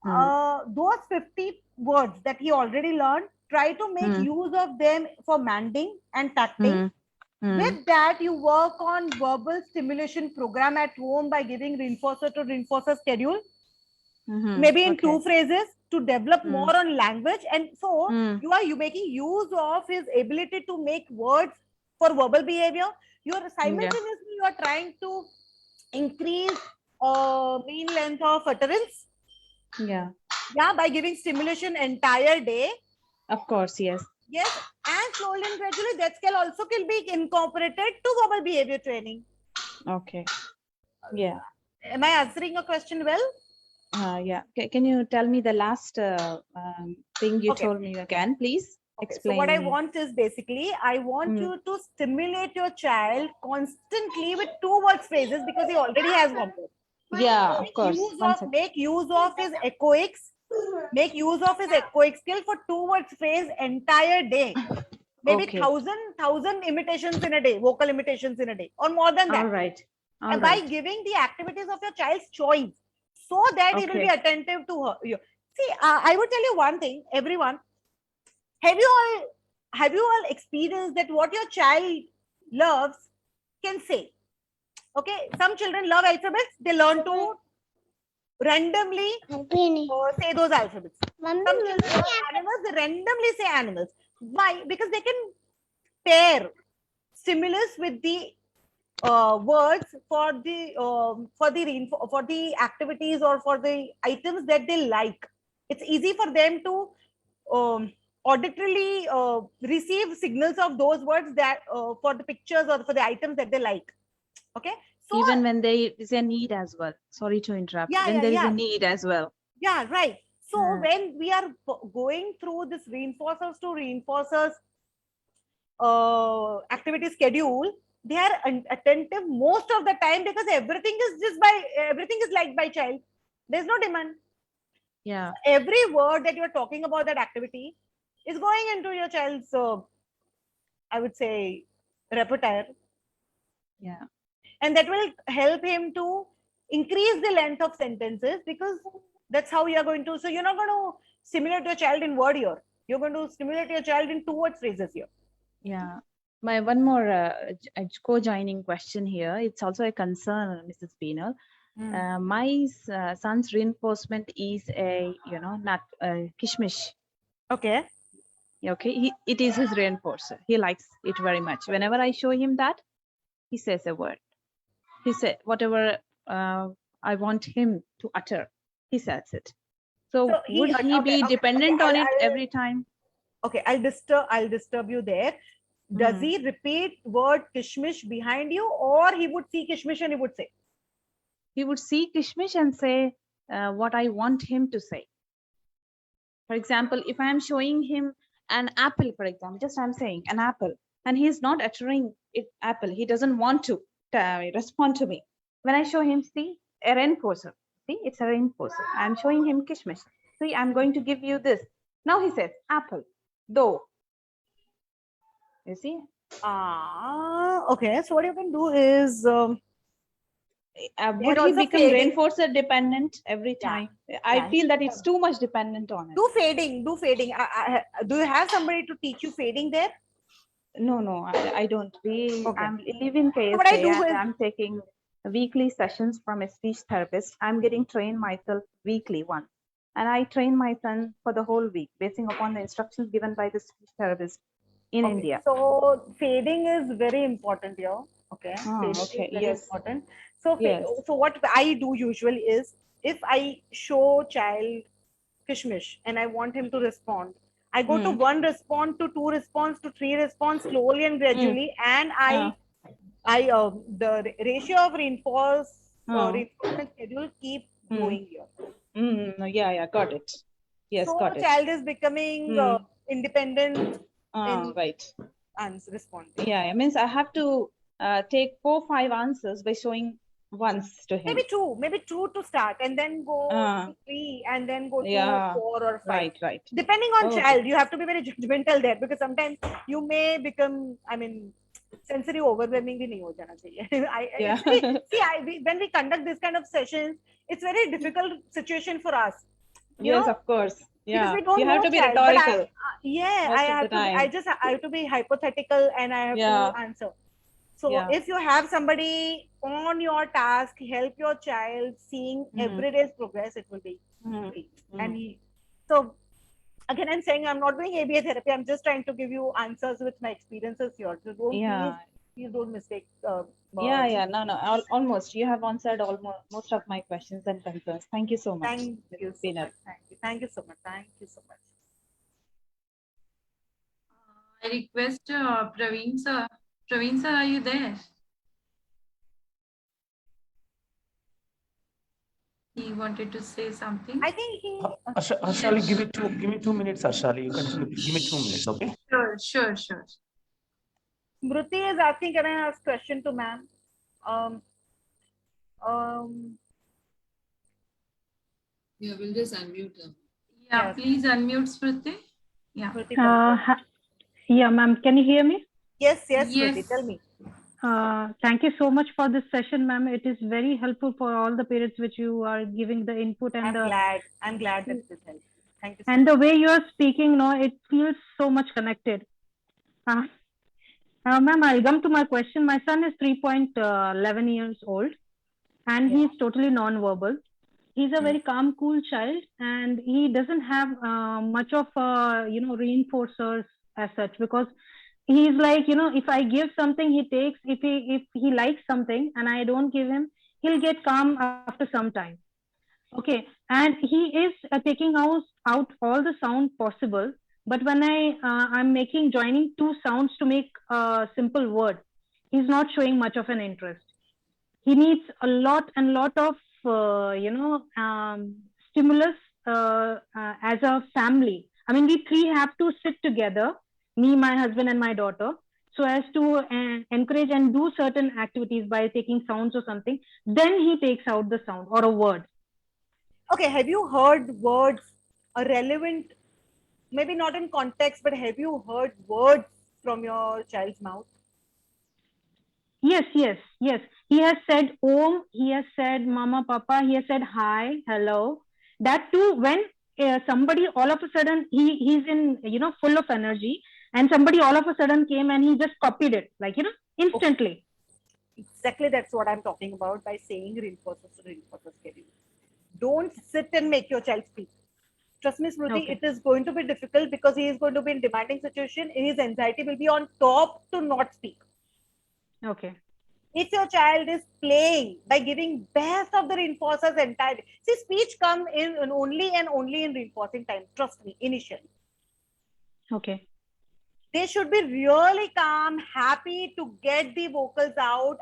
S6: Hmm.
S2: Those 50 words that he already learned, try to make
S6: Hmm.
S2: use of them for manding and tacting.
S6: hmm, hmm,
S2: With that, you work on verbal stimulation program at home by giving reinforcer to reinforcer schedule,
S6: mhm.
S2: maybe in
S6: Okay.
S2: 2 phrases to develop
S6: Hmm.
S2: more on language. And so
S6: Hmm.
S2: you making use of his ability to make words for verbal behavior. You are simultaneously you are trying to increase mean length of utterance,
S6: Yeah,
S2: by giving stimulation entire day.
S6: of course, yes.
S2: Yes, and slowly and gradually that skill also can be incorporated to verbal behavior training.
S6: Okay. Yeah.
S2: Am I answering your question well?
S6: Yeah. Can you tell me the last thing you
S2: Okay.
S6: told me again, please?
S2: Okay, so
S6: Explain.
S2: what I want is basically, I want
S6: Hmm.
S2: you to stimulate your child constantly with 2 words phrases because he already has 1 word.
S6: Yeah, of course. One second.
S2: Make use of his echoics. Make use of his echoic skill for 2 words phrase entire day. Maybe
S6: Okay.
S2: 1,000 imitations in a day, vocal imitations in a day, or more than that.
S6: All right. All
S2: And by
S6: right.
S2: giving the activities of your child's choice, so that he will be
S6: Okay.
S2: attentive to her. See, I would tell you one thing, everyone. Have you all experienced that what your child loves can say? Okay, some children love alphabets, they learn to randomly say those alphabets. Some children love animals, they randomly say animals. Why? Because they can pair stimulus with the words for the activities or for the items that they like. It's easy for them to auditorily receive signals of those words that for the pictures or for the items that they like. Okay, so
S6: Even when there is a need as well. Sorry to interrupt.
S2: Yeah,
S6: When
S2: yeah,
S6: there is
S2: yeah.
S6: a need as well.
S2: yeah, right. So
S6: Hmm.
S2: when we are going through this reinforcers to reinforcers activity schedule, they are attentive most of the time because everything is liked by child. There's no demand.
S6: Yeah.
S2: Every word that you're talking about that activity is going into your child's I would say repertoire,
S6: Yeah.
S2: and that will help him to increase the length of sentences, because that's how you're going to. So you're not going to stimulate your child in word here, you're going to stimulate your child in 2 word phrases here.
S6: Yeah. My one more co-joining question here. It's also a concern, Mrs. Beenal. My son's reinforcement is a, nut, kishmish.
S2: Okay.
S6: Okay, it is his reinforcer. He likes it very much. Whenever I show him that, he says a word. He said whatever I want him to utter, he says it. So would he be dependent on it every time?
S2: Okay, I'll disturb you there. Does he repeat word kishmish behind you, or he would see kishmish and he would say?
S6: He would see kishmish and say what I want him to say. For example, if I am showing him an apple, for example, just I'm saying an apple, and he's not uttering it apple, he doesn't want to respond to me. When I show him, see, a reinforcer. See, it's a reinforcer. I'm showing him kishmish. See, I'm going to give you this. Now he says apple, though. You see?
S2: Okay. So what you can do is
S6: would he
S2: also
S6: become
S2: fading.
S6: reinforcer dependent every time? I feel that it's too much dependent on it.
S2: do fading. Do you have somebody to teach you fading there?
S6: No, I don't.
S2: Okay.
S6: I'm living KSA,
S2: what I do
S6: and
S2: is-
S6: I'm taking weekly sessions from a speech therapist. I'm getting trained myself weekly once. And I train my son for the whole week, basing upon the instructions given by the speech therapist. in
S2: Okay,
S6: India.
S2: so fading is very important here. Okay, fading
S6: Okay.
S2: is very
S6: Yes.
S2: important. So,
S6: Yes.
S2: so what I do usually is, if I show child kishmish and I want him to respond, I go to one response to two response to three response slowly and gradually, and the ratio of reinforcement schedule keep going here.
S6: Yeah. Yeah. Got it. Yes.
S2: So
S6: Got it.
S2: child is becoming independent in
S6: Right.
S2: responding.
S6: Yeah. It means I have to take 4-5 answers by showing once to him.
S2: Maybe two to start, and then go to three, and then go to
S6: Yeah.
S2: 4 or 5.
S6: Right.
S2: Depending on
S6: Okay.
S2: child, you have to be very judgmental there, because sometimes you may become, I mean, sensory overwhelming bhi nahi ho jana chahiye.
S6: Yeah.
S2: When we conduct this kind of sessions, it's very difficult situation for us. You
S6: Yes,
S2: know,
S6: of course.
S2: because
S6: Yeah.
S2: we don't
S6: You
S2: know
S6: have to be
S2: child, but
S6: rhetorical.
S2: I have to be hypothetical, and I have
S6: Yeah.
S2: to answer. So
S6: Yeah.
S2: if you have somebody on your task, help your child seeing every day's progress, it will be great. And so again, I'm saying I'm not doing ABA therapy. I'm just trying to give you answers with my experiences here. So please don't mistake.
S6: Yeah. No. Almost. You have answered almost most of my questions and concerns. Thank you so much.
S2: Thank you so much. Thank you so much. Thank you so much.
S1: I request Praveen sir. Praveen sir, are you there? He wanted to say something.
S2: I think he.
S7: Arshali, give me 2 minutes, Arshali. You continue. Give me 2 minutes, okay?
S1: Sure.
S2: Smriti is asking, can I ask question to ma'am?
S3: Yeah, we'll just unmute them.
S1: Yeah,
S2: Yes.
S1: please unmute Smriti. Yeah.
S2: Smriti,
S8: Yeah, ma'am. Can you hear me?
S2: yes,
S1: Yes.
S2: Smriti, tell me.
S8: Thank you so much for this session, ma'am. It is very helpful for all the parents which you are giving the input and
S2: I'm glad that this helped. Thank you so
S8: and
S2: much.
S8: the way you are speaking, no, it feels so much connected. Ma'am, I'll come to my question. My son is 3.11 years old, and he is totally non-verbal. He's a very calm, cool child, and he doesn't have much of reinforcers as such, because he's like, if I give something, he takes. If he likes something and I don't give him, he'll get calm after some time. Okay, and he is taking out all the sound possible. But when I'm joining two sounds to make a simple word, he's not showing much of an interest. He needs a lot of stimulus as a family. I mean, we three have to sit together, me, my husband, and my daughter, so as to encourage and do certain activities by taking sounds or something. Then he takes out the sound or a word.
S2: Okay, have you heard words relevant, maybe not in context, but have you heard words from your child's mouth?
S8: Yes. He has said Om, he has said Mama, Papa, he has said hi, hello. That too, when somebody all of a sudden, he's in, full of energy, and somebody all of a sudden came and he just copied it, like, instantly.
S2: Exactly, that's what I'm talking about by saying reinforces schedule. Don't sit and make your child speak. Trust me, Smriti,
S8: Okay.
S2: it is going to be difficult because he is going to be in demanding situation. His anxiety will be on top to not speak.
S8: Okay.
S2: If your child is playing by giving best of the reinforcers entirely, see, speech come in only in reinforcing time. Trust me, initially.
S8: Okay.
S2: They should be really calm, happy to get the vocals out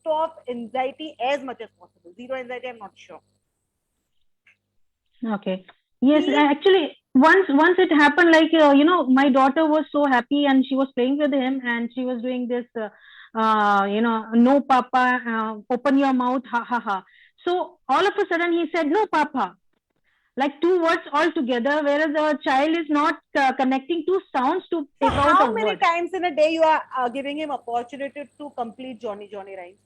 S2: of anxiety as much as possible. Zero anxiety, I'm not sure.
S8: Okay. Yes, actually, once it happened, like, my daughter was so happy and she was playing with him and she was doing this, no, Papa, open your mouth, ha, ha, ha. So all of a sudden he said, no, Papa, like two words all together, whereas the child is not connecting two sounds to take out a word.
S2: How many times in a day you are giving him opportunity to complete Johnny rhymes?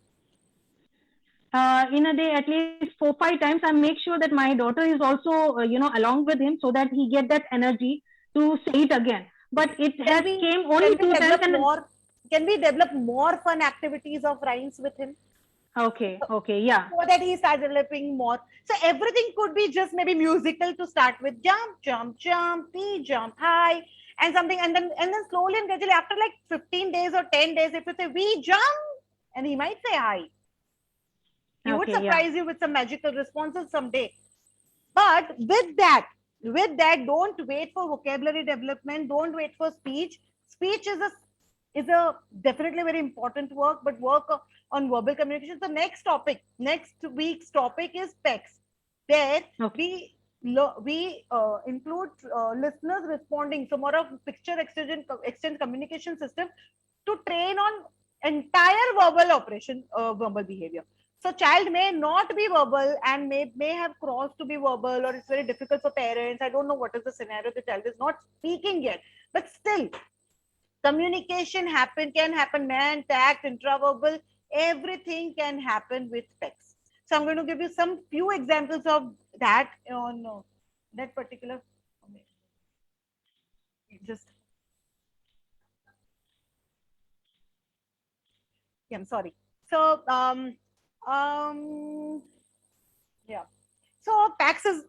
S8: In a day, at least 4-5 times. I make sure that my daughter is also, along with him, so that he get that energy to say it again. But it came only 2 times.
S2: Can we develop more fun activities of rhymes with him?
S8: Okay, yeah.
S2: So that he starts developing more. So everything could be just maybe musical to start with. Jump, jump, jump, P, jump high. and something, and then slowly and gradually, after like 15 days or 10 days, if you say, we jump, and he might say hi. He would
S8: Okay, yeah.
S2: surprise you with some magical responses someday. But with that, don't wait for vocabulary development. Don't wait for speech. Speech is a definitely very important work, but work on verbal communication. The next week's topic is PECS. There
S8: Okay.
S2: we include listeners responding, so more of picture exchange communication system to train on entire verbal behavior. So child may not be verbal and may have crossed to be verbal, or it's very difficult for parents. I don't know what is the scenario. The child is not speaking yet, but still communication can happen, man, tact, intraverbal, everything can happen with PECS. So I'm going to give you some few examples of that on that particular. Just yeah, I'm sorry. So yeah. So PECS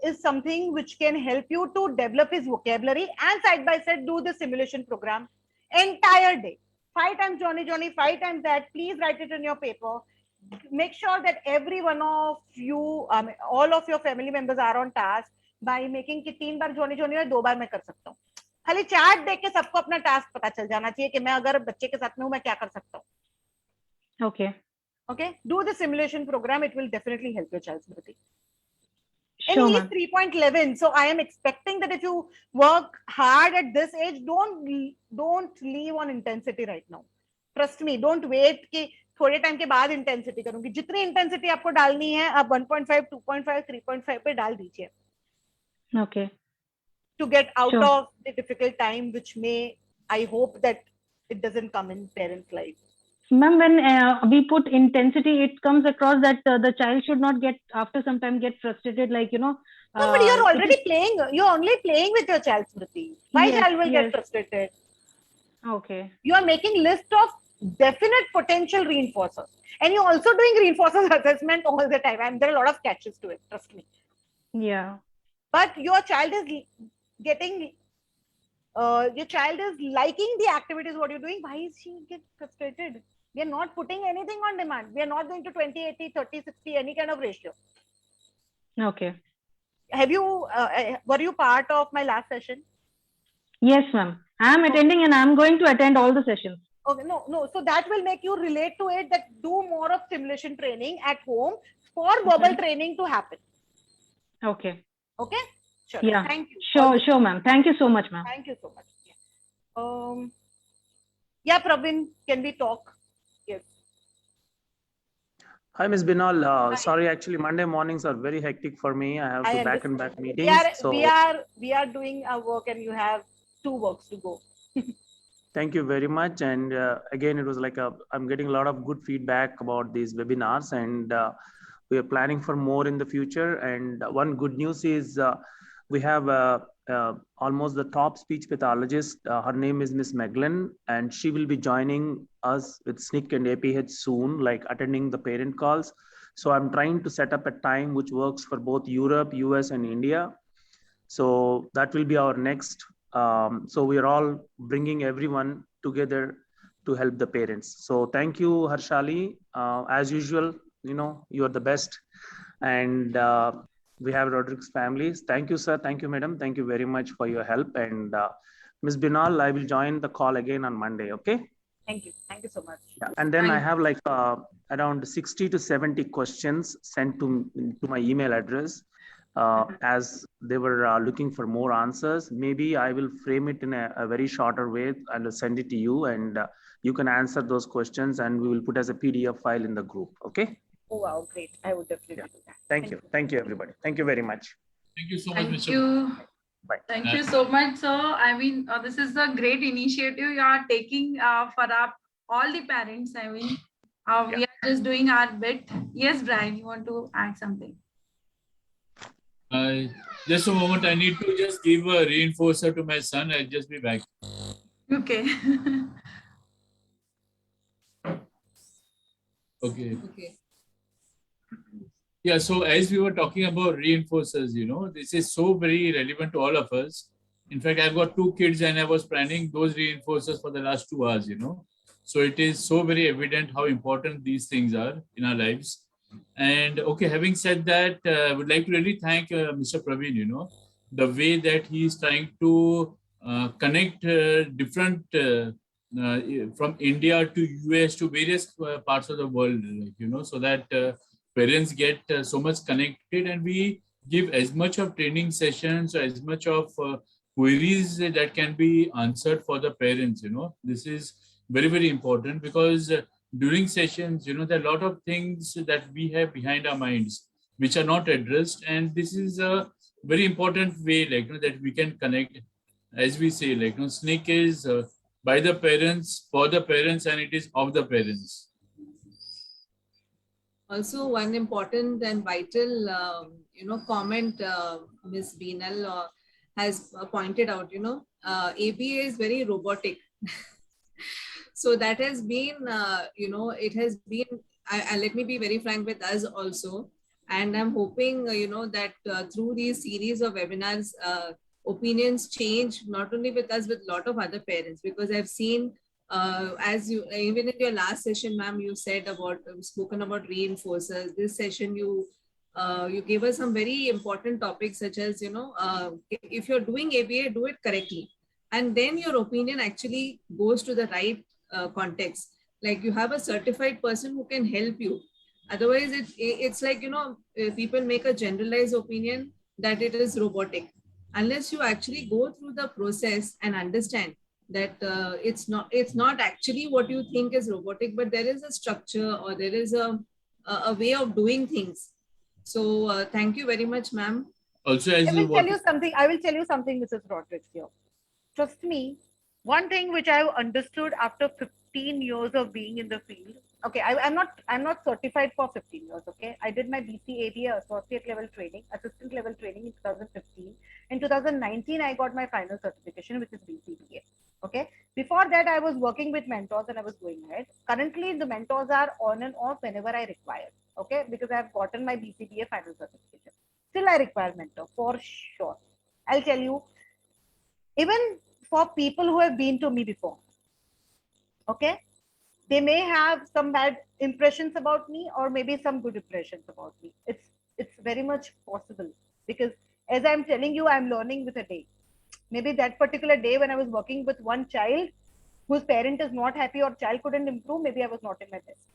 S2: is something which can help you to develop his vocabulary, and side by side do the simulation program entire day. 5 times Johnny, 5 times that. Please write it in your paper. Make sure that every one of you, all of your family members are on task by making कि 3 बार Johnny और 2 बार मैं कर सकता हूँ. खाली chart देख के सबको अपना टास्क पता चल जाना चाहिए कि मैं अगर बच्चे के साथ में हूँ मैं क्या कर सकता हूँ. Okay, do the simulation program. It will definitely help your child's ability. And
S8: Sure,
S2: he is
S8: ma'am.
S2: 3.11. So I am expecting that if you work hard at this age, don't leave on intensity right now. Trust me, don't wait कि थोड़े time के बाद intensity करूंगी. जितनी intensity आपको डालनी है आप 1.5, 2.5, 3.5 पे डाल दीजिए.
S8: Okay.
S2: To get out
S8: Sure.
S2: of the difficult time, which I hope that it doesn't come in parents' life.
S8: Ma'am, when we put intensity, it comes across that the child should not after some time get frustrated, like,
S2: No, but you're already playing. You're only playing with your child, Smriti. Why
S8: Yes,
S2: child will get
S8: yes.
S2: frustrated?
S8: Okay.
S2: You are making list of definite potential reinforcers, and you're also doing reinforcers assessment all the time. And there are a lot of catches to it. Trust me.
S8: Yeah.
S2: But your child is getting. Your child is liking the activities. What you're doing? Why is she get frustrated? We are not putting anything on demand. We are not going to 20, 80, 30, 60, any kind of ratio.
S8: Okay.
S2: Have you? Were you part of my last session?
S8: Yes, ma'am. I'm attending and I'm going to attend all the sessions.
S2: Okay, no. So that will make you relate to it. That do more of simulation training at home for verbal training to happen.
S8: Okay.
S2: Okay. Sure.
S8: Yeah.
S2: Thank you.
S8: Sure, ma'am. Thank you so much, ma'am.
S2: Thank you so much. Yeah, Praveen, can we talk? Yes.
S7: Hi, Ms. Binal. Sorry, actually, Monday mornings are very hectic for me. I have to back-and-back meetings.
S2: We are doing our work, and you have 2 works to go.
S7: Thank you very much. And again, it was like I'm getting a lot of good feedback about these webinars, and we are planning for more in the future. And one good news is we have almost the top speech pathologist. Her name is Miss Meglin, and she will be joining us with SNCC and APH soon, like attending the parent calls. So I'm trying to set up a time which works for both Europe, US, and India. So that will be our next. So we are all bringing everyone together to help the parents. So thank you, Harshali. As usual, you are the best. And we have Rodriguez families. Thank you, sir. Thank you, madam. Thank you very much for your help. And Ms. Binal, I will join the call again on Monday. Okay.
S2: Thank you. Thank you so much.
S7: Yeah. And then I have like around 60 to 70 questions sent to my email address. As they were looking for more answers. Maybe I will frame it in a very shorter way and send it to you, and you can answer those questions, and we will put as a PDF file in the group. Okay.
S2: Oh, wow. Great. I would definitely do that.
S7: Thank you. Thank you, everybody. Thank you very much.
S3: Thank you so much,
S1: Thank
S3: Mr.
S1: you.
S7: Bye.
S1: Thank you so much. So, I mean, this is a great initiative you are taking for all the parents. I mean, we are just doing our bit. Yes, Brian, you want to add something?
S3: Just a moment. I need to just give a reinforcer to my son. I'll just be back.
S1: Okay.
S3: Okay. Yeah, so as we were talking about reinforcers, this is so very relevant to all of us.
S9: In fact, I've got 2 kids and I was planning those reinforcers for the last 2 hours, So it is so very evident how important these things are in our lives. And okay, having said that, I would like to really thank Mr. Praveen, the way that he is trying to connect different from India to US to various parts of the world, so that parents get so much connected, and we give as much of training sessions, as much of queries that can be answered for the parents. This is very, very important, because during sessions, there are a lot of things that we have behind our minds which are not addressed, and this is a very important way, that we can connect. As we say, SNCC is by the parents, for the parents, and it is of the parents.
S3: Also, one important and vital, comment Ms. Beenal has pointed out, ABA is very robotic. So that has been, it has been, let me be very frank with us also. And I'm hoping, that through these series of webinars, opinions change, not only with us, with a lot of other parents, because I've seen, as you, even in your last session, ma'am, you said about, spoken about reinforcers. This session, you gave us some very important topics, such as, if you're doing ABA, do it correctly. And then your opinion actually goes to the right context. Like, you have a certified person who can help you. Otherwise, it's like, people make a generalized opinion that it is robotic. Unless you actually go through the process and understand that it's not actually what you think is robotic, but there is a structure, or there is a way of doing things. So thank you very much, ma'am.
S9: Also, as
S2: I will tell you something, Mrs. Rodriguez here. Trust me, one thing which I've understood after 15 years of being in the field. Okay, I'm not certified for 15 years. Okay, I did my BCABA associate level training, assistant level training in 2015. In 2019, I got my final certification, which is BCBA. Okay, before that, I was working with mentors and I was going ahead. Currently, the mentors are on and off whenever I require. Okay, because I have gotten my BCBA final certification. Still, I require mentor for sure. I'll tell you, even for people who have been to me before, okay, they may have some bad impressions about me, or maybe some good impressions about me. It's very much possible, because as I'm telling you, I'm learning with a day. Maybe that particular day when I was working with one child whose parent is not happy, or child couldn't improve, maybe I was not in my best.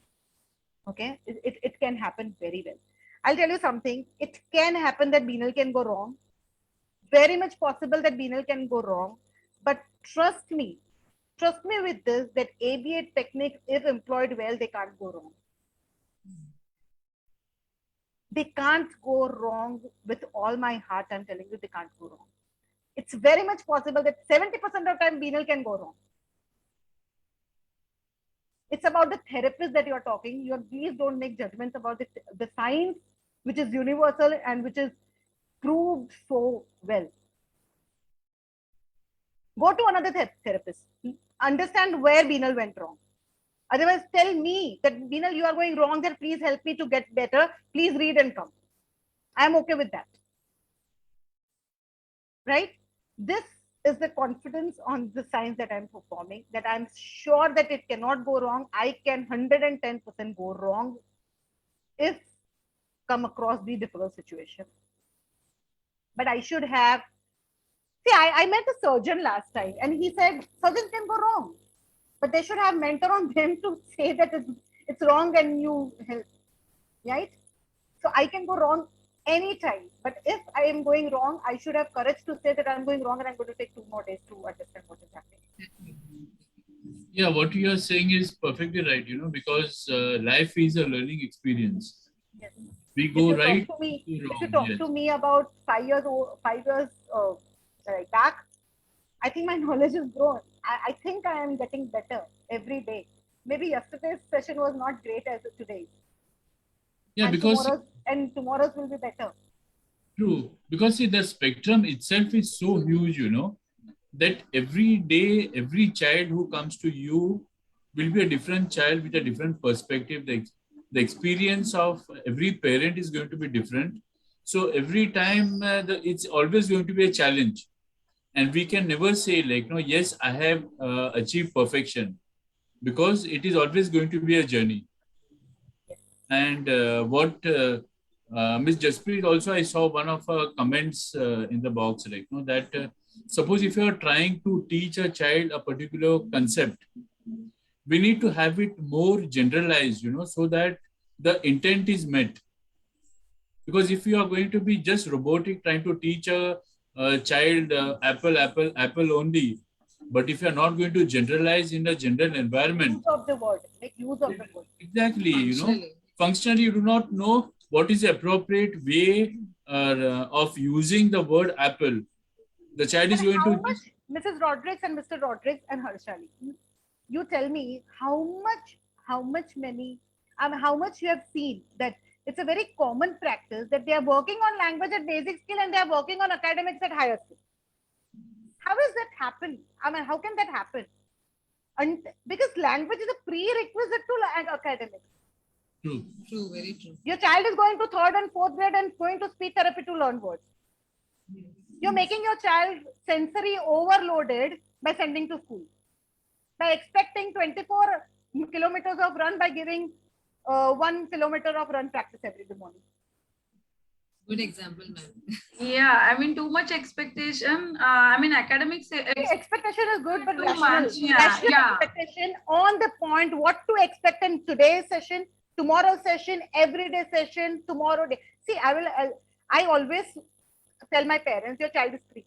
S2: Okay, it can happen very well. I'll tell you something. It can happen that Beenal can go wrong. Very much possible that Beenal can go wrong. But trust me with this, that ABA techniques, if employed well, they can't go wrong. They can't go wrong. With all my heart, I'm telling you, they can't go wrong. It's very much possible that 70% of the time Beenal can go wrong. It's about the therapist that you're talking. Please don't make judgments about the science, which is universal and which is proved so well. Go to another therapist. Understand where Beenal went wrong. Otherwise, tell me that, Beenal, you are going wrong there. Please help me to get better. Please read and come. I'm okay with that. Right? This is the confidence on the science that I'm performing, that I'm sure that it cannot go wrong. I can 110% go wrong if come across the difficult situation. But I should have. See, I met a surgeon last time, and he said surgeons can go wrong, but they should have mentor on them to say that it's wrong and you help, right? So I can go wrong anytime, but if I am going wrong, I should have courage to say that I'm going wrong and I'm going to take 2 more days to understand what is happening.
S9: Yeah, what you are saying is perfectly right, because life is a learning experience.
S2: Yes.
S9: We go right.
S2: If you talk to me about 5 years back, I think my knowledge is grown. I think I am getting better every day. Maybe yesterday's session was not great as today's.
S9: Yeah,
S2: and
S9: because
S2: tomorrow's will be better.
S9: True, because see, the spectrum itself is so huge, that every day, every child who comes to you will be a different child with a different perspective. The experience of every parent is going to be different. So every time it's always going to be a challenge. And we can never say like, no, yes, I have achieved perfection, because it is always going to be a journey. And what Ms. Jasprit also, I saw one of her comments in the box, like, no, that suppose if you are trying to teach a child a particular concept, we need to have it more generalized, so that the intent is met. Because if you are going to be just robotic, trying to teach a child apple only, but if you are not going to generalize in a general environment,
S2: Use of the word, make use of the word.
S9: exactly, functionally, you do not know what is the appropriate way of using the word apple. The child is
S2: And
S9: going
S2: how
S9: to
S2: much, Mrs. Rodriguez and Mr. Rodriguez and Harshali, you tell me how much you have seen that it's a very common practice that they are working on language at basic skill and they are working on academics at higher skill. How does that happen? How can that happen? And because language is a prerequisite to academics.
S9: True.
S3: True, very true.
S2: Your child is going to 3rd and 4th grade and going to speech therapy to learn words. You're making your child sensory overloaded by sending to school, by expecting 24 kilometers of run by giving 1 kilometer of run practice every morning.
S3: Good example, ma'am.
S1: Yeah, too much expectation. Academics.
S2: Expectation is good, but
S1: Too
S2: rational,
S1: much, yeah,
S2: rational
S1: yeah.
S2: expectation on the point, what to expect in today's session, tomorrow's session, everyday session, tomorrow day. See, I always tell my parents, your child is 3.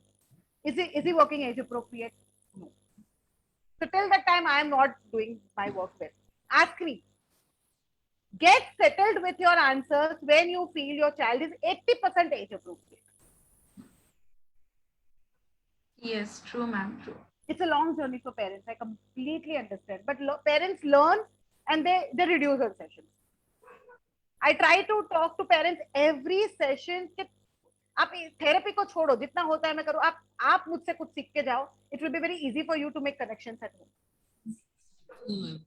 S2: Is he working age appropriate? No. So till that time, I am not doing my work well. Ask me. Get settled with your answers when you feel your child is 80% age appropriate.
S1: Yes, true, ma'am, true.
S2: It's a long journey for parents. I completely understand. But parents learn and they reduce their sessions. I try to talk to parents every session. आप therapy को छोड़ो, जितना होता है मैं करूँ. आप मुझसे कुछ सीख के जाओ. It will be very easy for you to make connections at home.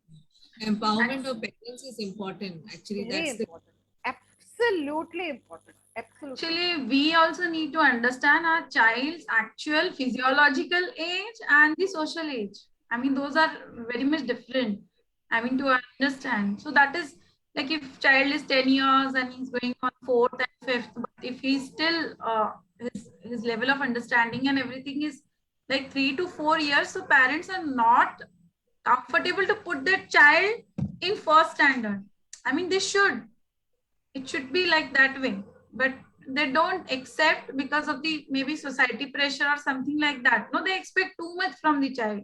S3: Empowerment of parents is important. Actually,
S2: Very
S3: that's
S2: important. Absolutely important. Absolutely.
S1: Actually, we also need to understand our child's actual physiological age and the social age. Those are very much different. To understand. So that is like if child is 10 years and he's going on 4th and 5th, but if he's still his level of understanding and everything is like 3 to 4 years, so parents are not comfortable to put that child in 1st standard. They should. It should be like that way, but they don't accept because of the maybe society pressure or something like that. No, they expect too much from the child.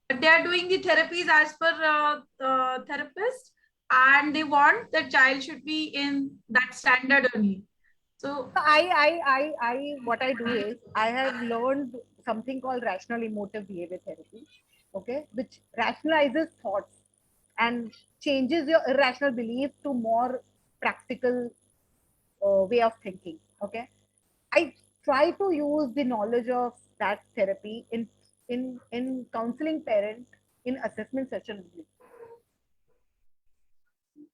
S1: But they are doing the therapies as per therapist, and they want the child should be in that standard only. So
S2: what I do is I have learned something called rational emotive behavior therapy, okay, which rationalizes thoughts and changes your irrational belief to more practical way of thinking. Okay, I try to use the knowledge of that therapy in counseling parent in assessment session.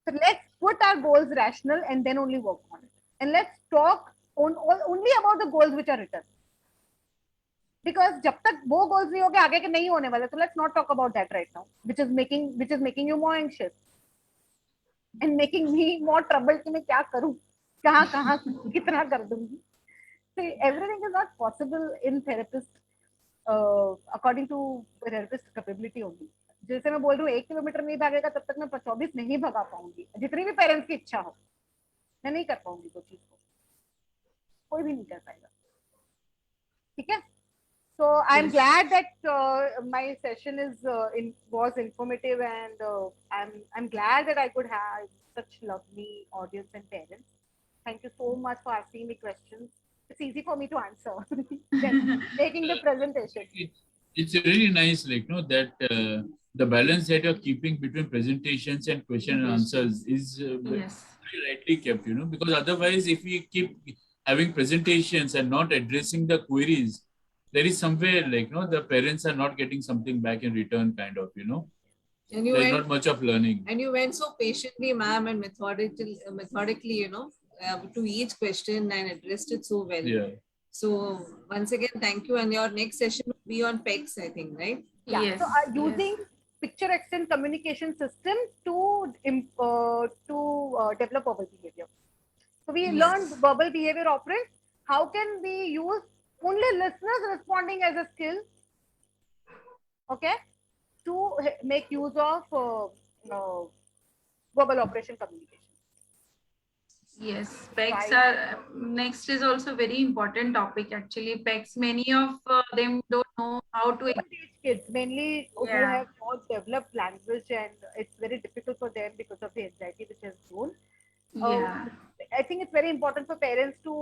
S2: So let's put our goals rational and then only work on it. And let's talk only about the goals which are written. Because जब तक वो goals नहीं होंगे आगे के नहीं होने वाले, so let's not talk about that right now, which is making you more anxious and making me more troubled कि मैं क्या करूँ, कहाँ कितना कर दूँगी. So everything is not possible in therapist according to therapist capability only. जैसे मैं बोल रही हूँ 1 किलोमीटर नहीं भागेगा तब तक मैं 24 नहीं भगा पाऊंगी, जितनी भी पेरेंट्स की इच्छा हो, मैं नहीं कर पाऊंगी वो चीज को, कोई भी नहीं कर पाएगा. ठीक है. So I'm glad that my session was informative, and I'm glad that I could have such lovely audience and parents. Thank you so much for asking me questions. It's easy for me to answer than making the presentation.
S9: It's really nice, that the balance that you're keeping between presentations and question and answers is very rightly kept, because otherwise, if we keep having presentations and not addressing the queries, there is somewhere the parents are not getting something back in return, kind of,
S3: And
S9: there's not much of learning.
S3: And you went so patiently, ma'am, and methodically, to each question and addressed it so well.
S9: Yeah.
S3: So once again, thank you. And your next session will be on PECs, I think, right?
S2: Yeah.
S1: Yes,
S2: So
S1: yes.
S2: using picture exchange communication system to develop verbal behavior. So we learned
S1: Yes.
S2: verbal behavior operants. How can we use only listeners responding as a skill? Okay, to make use of verbal operation communication.
S1: Yes, PECs
S2: Right.
S1: are next is also very important topic actually. PECs, many of them don't know how to.
S2: Old age kids mainly who
S1: Yeah.
S2: have not developed language, and it's very difficult for them because of the anxiety which has grown.
S1: Yeah.
S2: I think it's very important for parents to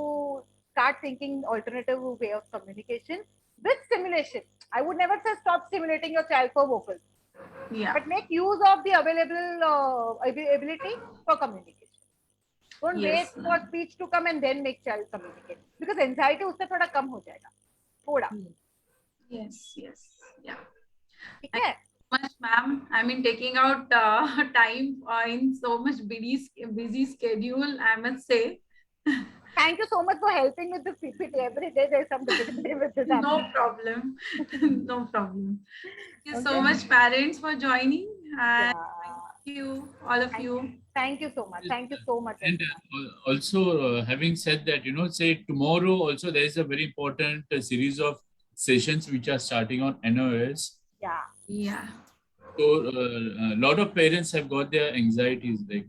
S2: start thinking alternative way of communication with stimulation. I would never say stop stimulating your child for vocals,
S1: Yeah.
S2: but make use of the available ability for communication. Don't
S1: Yes,
S2: wait for
S1: ma'am.
S2: speech to come and then make child communicate, because anxiety उससे थोड़ा कम हो जाएगा, थोड़ा.
S1: Yes, yes. Yeah.
S2: ठीक है?
S1: Much, ma'am. I mean, taking out time in so much busy schedule, I must say.
S2: Thank you so much for helping with this PPT. Every day there's some difficulty with this.
S1: No problem. No problem. Thank you so
S2: Okay.
S1: much, parents, for joining. And
S2: Yeah.
S1: thank you, all of you.
S2: Thank you so much. Thank you so much.
S9: And also, having said that, say tomorrow also there is a very important series of sessions which are starting on NOS.
S2: Yeah.
S1: Yeah.
S9: So a lot of parents have got their anxieties, like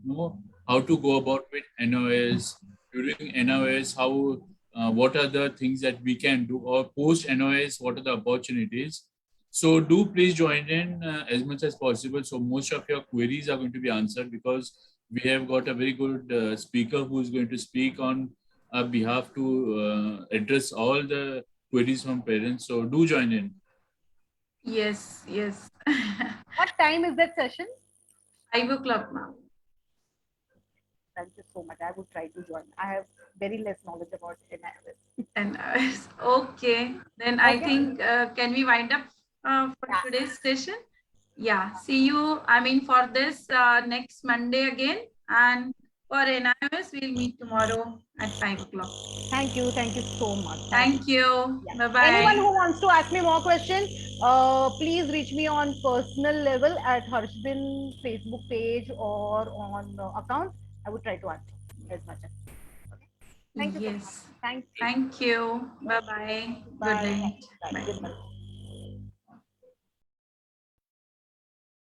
S9: how to go about with NOS, during NOS, how what are the things that we can do, or post NOS, what are the opportunities. So do please join in as much as possible. So most of your queries are going to be answered, because we have got a very good speaker who is going to speak on our behalf to address all the queries from parents. So do join in.
S1: Yes, yes.
S2: What time is that session?
S1: 5 o'clock, ma'am.
S2: Thank you so much. I would try to join. I have very less knowledge about NIOS.
S1: 10 hours. Okay. Then I
S2: Okay.
S1: think, can we wind up for
S2: Yeah.
S1: today's session? Yeah. See you, I mean, for this next Monday again. And for NIOS, we'll meet tomorrow at 5 o'clock.
S2: Thank you. Thank you so much.
S1: Thank you.
S2: Yeah.
S1: Bye-bye.
S2: Anyone who wants to ask me more questions, please reach me on personal level at Harshbin Facebook page or on account. I would try to answer as much as. Okay. Thank you so much.
S1: Yes.
S2: Thank you.
S1: Thank you. Bye-bye. Good
S2: Bye.
S1: night.
S2: Bye.
S1: Bye.
S2: Good night.